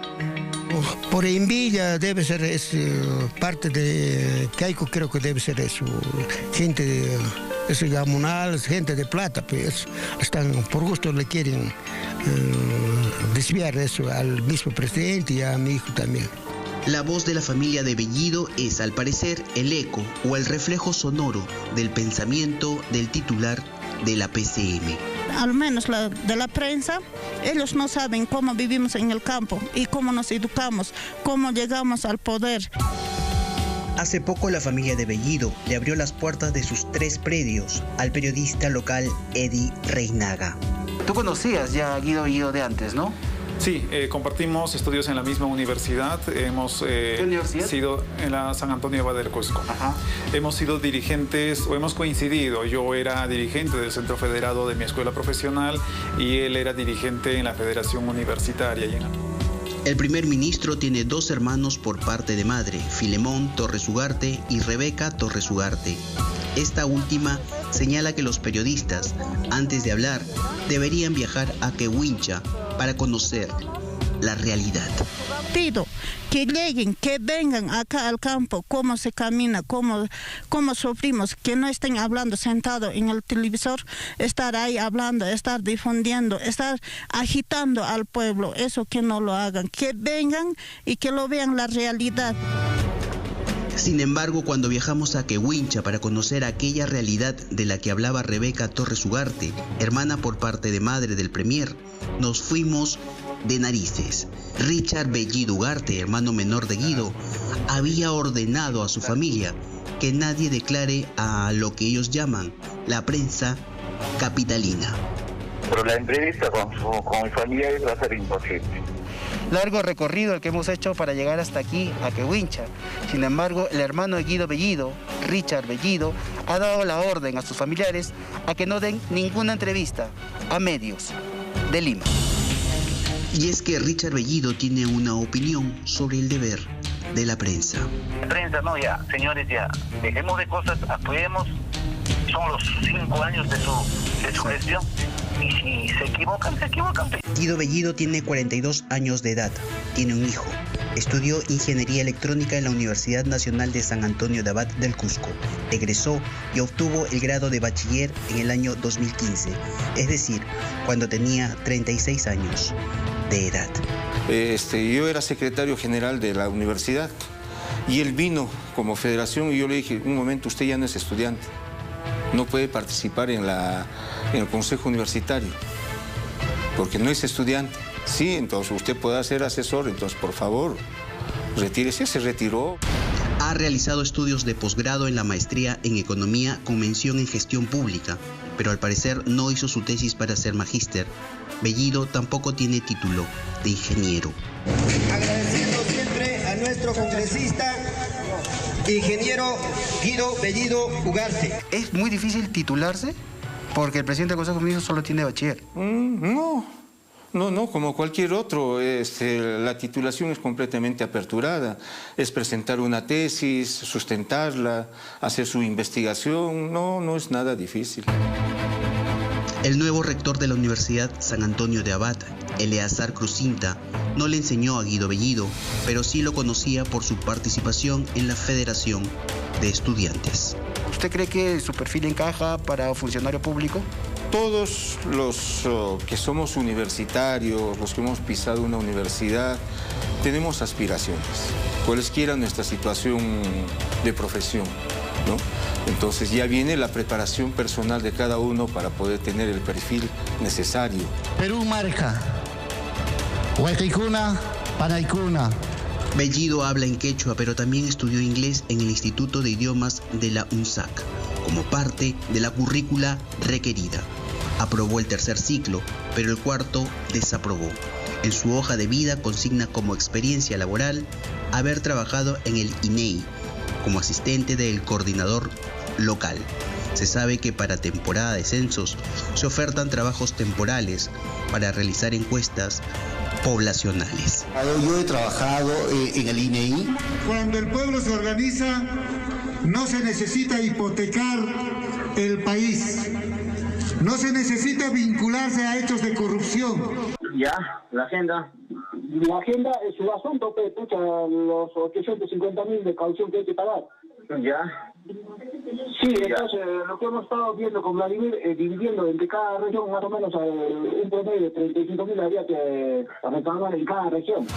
Por envidia debe ser parte de Caico, creo que debe ser eso. Gente de ese gamonal, gente de plata, pues están por gusto le quieren desviar eso al mismo presidente y a mi hijo también. La voz de la familia de Bellido es, al parecer, el eco o el reflejo sonoro del pensamiento del titular de la PCM. Al menos de la prensa, ellos no saben cómo vivimos en el campo y cómo nos educamos, cómo llegamos al poder. Hace poco la familia de Bellido le abrió las puertas de sus 3 predios al periodista local Eddie Reinaga. Tú conocías ya a Guido Bellido de antes, ¿no? Sí, compartimos estudios en la misma universidad. Hemos ¿Qué universidad? sido en la San Antonio Abad del Cusco. Ajá. Hemos sido dirigentes, o hemos coincidido. Yo era dirigente del Centro Federado de mi escuela profesional y él era dirigente en la Federación Universitaria. El primer ministro tiene 2 hermanos por parte de madre, Filemón Torres Ugarte y Rebeca Torres Ugarte. Esta última señala que los periodistas, antes de hablar, deberían viajar a Quehuincha para conocer la realidad. Pido que lleguen, que vengan acá al campo, cómo se camina, cómo sufrimos, que no estén hablando sentados en el televisor, estar ahí hablando, estar difundiendo, estar agitando al pueblo, eso que no lo hagan, que vengan y que lo vean la realidad. Sin embargo, cuando viajamos a Quehuincha para conocer aquella realidad de la que hablaba Rebeca Torres Ugarte, hermana por parte de madre del premier, nos fuimos de narices. Richard Bellido Ugarte, hermano menor de Guido, había ordenado a su familia que nadie declare a lo que ellos llaman la prensa capitalina. Pero la entrevista con mi familia va a ser imposible. Largo recorrido el que hemos hecho para llegar hasta aquí, a Quehuincha. Sin embargo, el hermano de Guido Bellido, Richard Bellido, ha dado la orden a sus familiares a que no den ninguna entrevista a medios de Lima. Y es que Richard Bellido tiene una opinión sobre el deber de la prensa. La prensa, no, ya, señores, ya, dejemos de cosas, apoyemos, son los 5 años de su gestión. Y si se equivocan, se equivocan. Guido Bellido tiene 42 años de edad, tiene un hijo. Estudió Ingeniería Electrónica en la Universidad Nacional de San Antonio de Abad del Cusco. Egresó y obtuvo el grado de bachiller en el año 2015, es decir, cuando tenía 36 años de edad. Yo era secretario general de la universidad y él vino como federación y yo le dije, un momento, usted ya no es estudiante. no puede participar en el consejo universitario, porque no es estudiante. Sí, entonces usted puede ser asesor, entonces por favor, retírese. Se retiró. Ha realizado estudios de posgrado en la maestría en Economía con mención en Gestión Pública, pero al parecer no hizo su tesis para ser magíster. Bellido tampoco tiene título de ingeniero. Agradeciendo siempre a nuestro congresista, ingeniero Guido Bellido Ugarte. ¿Es muy difícil titularse? Porque el presidente del Consejo de Ministros solo tiene bachiller. No, como cualquier otro, la titulación es completamente aperturada. Es presentar una tesis, sustentarla, hacer su investigación, no es nada difícil. El nuevo rector de la Universidad San Antonio de Abad, Eleazar Crucinta, no le enseñó a Guido Bellido, pero sí lo conocía por su participación en la Federación de Estudiantes. ¿Usted cree que su perfil encaja para funcionario público? Todos los que somos universitarios, los que hemos pisado una universidad, tenemos aspiraciones, cualesquiera nuestra situación de profesión, ¿no? Entonces ya viene la preparación personal de cada uno para poder tener el perfil necesario. Perú marca, Huaycaicuna, Panaicuna. Bellido habla en quechua, pero también estudió inglés en el Instituto de Idiomas de la UNSAC, como parte de la currícula requerida. Aprobó el tercer ciclo, pero el cuarto desaprobó. En su hoja de vida consigna como experiencia laboral haber trabajado en el INEI como asistente del coordinador local. Se sabe que para temporada de censos se ofertan trabajos temporales para realizar encuestas poblacionales. Yo he trabajado en el INEI. Cuando el pueblo se organiza, no se necesita hipotecar el país. No se necesita vincularse a hechos de corrupción. Ya, la agenda. La agenda es su asunto, pues, escucha, los 850.000 de caución que hay que pagar. Ya. Sí, entonces lo que hemos estado viendo con Vladimir, dividiendo entre cada región más o menos un promedio de 35.000 había que reclamar en cada región.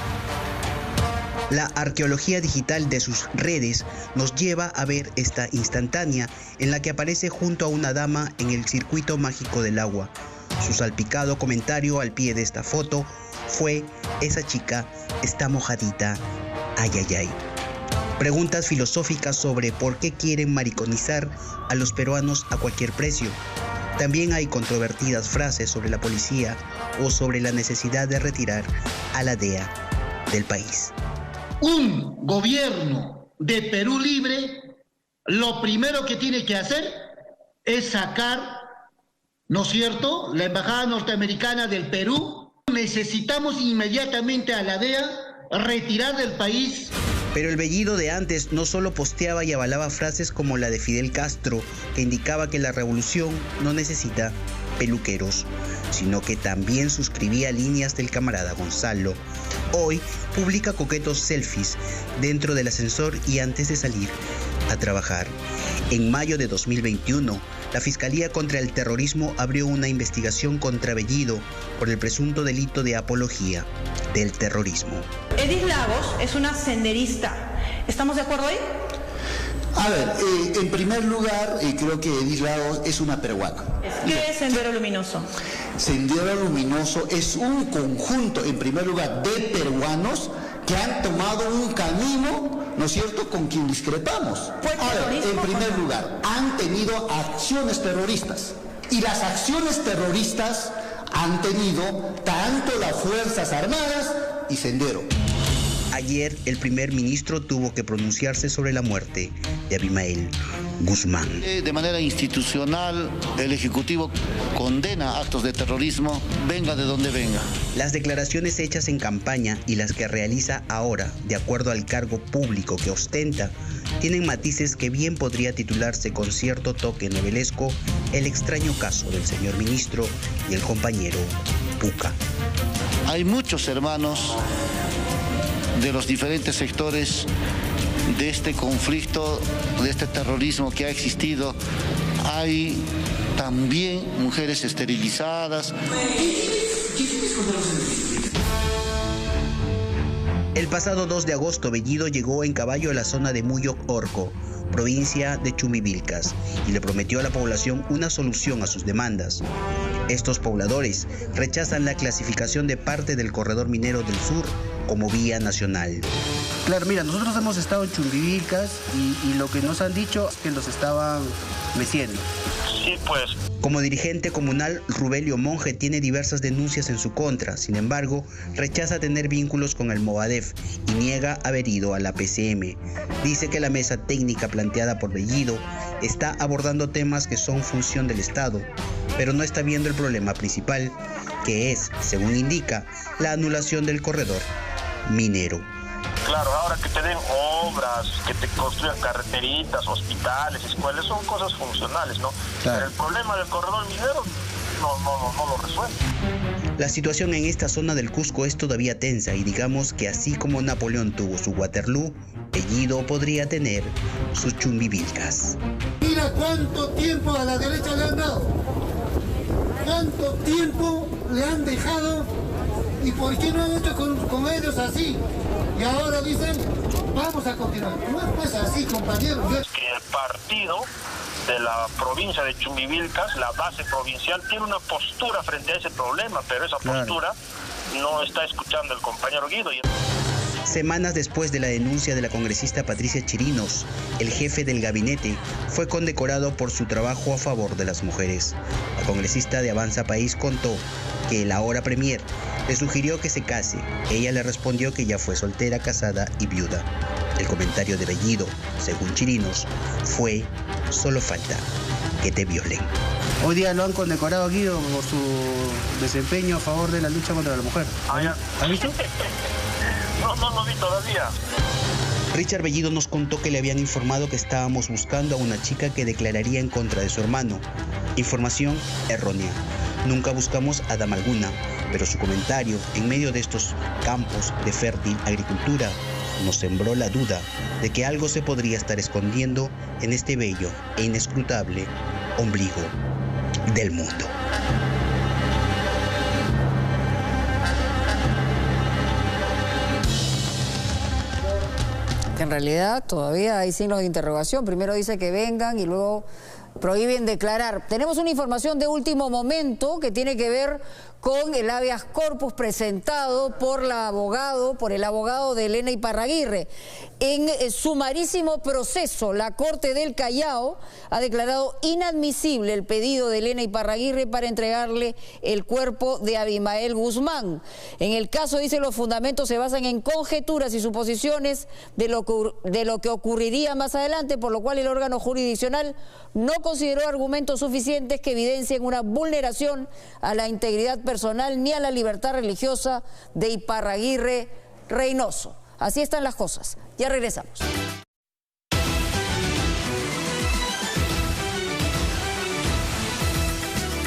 La arqueología digital de sus redes nos lleva a ver esta instantánea en la que aparece junto a una dama en el circuito mágico del agua. Su salpicado comentario al pie de esta foto fue: esa chica está mojadita, ay ay ay. Preguntas filosóficas sobre por qué quieren mariconizar a los peruanos a cualquier precio. También hay controvertidas frases sobre la policía o sobre la necesidad de retirar a la DEA del país. Un gobierno de Perú Libre, lo primero que tiene que hacer es sacar, ¿no es cierto?, la embajada norteamericana del Perú. Necesitamos inmediatamente a la DEA retirar del país. Pero el Bellido de antes no solo posteaba y avalaba frases como la de Fidel Castro, que indicaba que la revolución no necesita peluqueros, sino que también suscribía líneas del camarada Gonzalo. Hoy publica coquetos selfies dentro del ascensor y antes de salir a trabajar. En mayo de 2021, la Fiscalía contra el Terrorismo abrió una investigación contra Bellido por el presunto delito de apología del terrorismo. Edith Lagos es una senderista. ¿Estamos de acuerdo ahí? A ver, en primer lugar, creo que Edith Lagos es una peruana. ¿Qué es Sendero Luminoso? Sendero Luminoso es un conjunto, en primer lugar, de peruanos que han tomado un camino, ¿no es cierto?, con quien discrepamos. A ver, en primer lugar, han tenido acciones terroristas. Y las acciones terroristas han tenido tanto las Fuerzas Armadas y Sendero. Ayer el primer ministro tuvo que pronunciarse sobre la muerte de Abimael Guzmán. De manera institucional, el Ejecutivo condena actos de terrorismo, venga de donde venga. Las declaraciones hechas en campaña y las que realiza ahora, de acuerdo al cargo público que ostenta, tienen matices que bien podría titularse con cierto toque novelesco El extraño caso del señor ministro y el compañero Puca. Hay muchos hermanos de los diferentes sectores de este conflicto, de este terrorismo que ha existido. Hay también mujeres esterilizadas. El pasado 2 de agosto, Bellido llegó en caballo a la zona de Muyoc Orco, provincia de Chumbivilcas, y le prometió a la población una solución a sus demandas. Estos pobladores rechazan la clasificación de parte del corredor minero del sur como vía nacional. Claro, mira, nosotros hemos estado en Chumbivilcas y lo que nos han dicho es que los estaban meciendo. Sí, pues. Como dirigente comunal, Rubelio Monge tiene diversas denuncias en su contra. Sin embargo, rechaza tener vínculos con el Movadef y niega haber ido a la PCM. Dice que la mesa técnica planteada por Bellido está abordando temas que son función del Estado, pero no está viendo el problema principal, que es, según indica, la anulación del corredor minero. Claro, ahora que te den obras, que te construyan carreteritas, hospitales, escuelas, son cosas funcionales, ¿no? Claro. Pero el problema del corredor minero no lo resuelve. La situación en esta zona del Cusco es todavía tensa y digamos que así como Napoleón tuvo su Waterloo, Bellido podría tener sus Chumbivilcas. Mira cuánto tiempo a la derecha le han dado, cuánto tiempo le han dejado y por qué no han hecho con ellos así. Y ahora dicen, vamos a continuar. No es pues así, compañeros. Es que el partido de la provincia de Chumbivilcas, la base provincial, tiene una postura frente a ese problema, pero esa postura no está escuchando el compañero Guido. Semanas después de la denuncia de la congresista Patricia Chirinos, el jefe del gabinete fue condecorado por su trabajo a favor de las mujeres. La congresista de Avanza País contó que el ahora premier le sugirió que se case. Ella le respondió que ya fue soltera, casada y viuda. El comentario de Bellido, según Chirinos, fue: solo falta que te violen. Hoy día lo han condecorado a Guido por su desempeño a favor de la lucha contra la mujer. ¿Has visto? No vi todavía. Richard Bellido nos contó que le habían informado que estábamos buscando a una chica que declararía en contra de su hermano. Información errónea. Nunca buscamos a dama alguna, pero su comentario en medio de estos campos de fértil agricultura nos sembró la duda de que algo se podría estar escondiendo en este bello e inescrutable ombligo del mundo. Que en realidad todavía hay signos de interrogación. Primero dice que vengan y luego prohíben declarar. Tenemos una información de último momento que tiene que ver con el habeas corpus presentado por el abogado de Elena Iparraguirre. En sumarísimo proceso, la Corte del Callao ha declarado inadmisible el pedido de Elena Iparraguirre para entregarle el cuerpo de Abimael Guzmán. En el caso, dice, los fundamentos se basan en conjeturas y suposiciones de lo que ocurriría más adelante, por lo cual el órgano jurisdiccional no consideró argumentos suficientes que evidencien una vulneración a la integridad personal ni a la libertad religiosa de Iparraguirre Reynoso. Así están las cosas. Ya regresamos.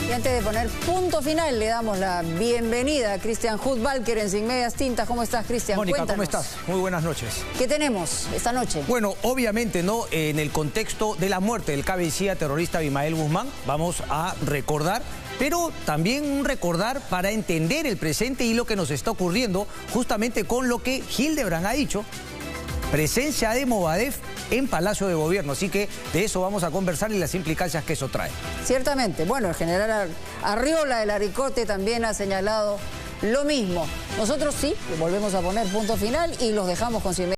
Y antes de poner punto final, le damos la bienvenida a Cristian Hudbalker en Sin Medias Tintas. ¿Cómo estás, Cristian? Mónica, Cuéntanos. ¿cómo estás? Muy buenas noches. ¿Qué tenemos esta noche? Bueno, obviamente, ¿no? En el contexto de la muerte del cabecilla terrorista Abimael Guzmán, vamos a recordar, pero también un recordar para entender el presente y lo que nos está ocurriendo, justamente con lo que Hildebrand ha dicho. Presencia de Movadef en Palacio de Gobierno. Así que de eso vamos a conversar y las implicancias que eso trae. Ciertamente. Bueno, el general Arriola del Aricote también ha señalado lo mismo. Nosotros sí, le volvemos a poner punto final y los dejamos con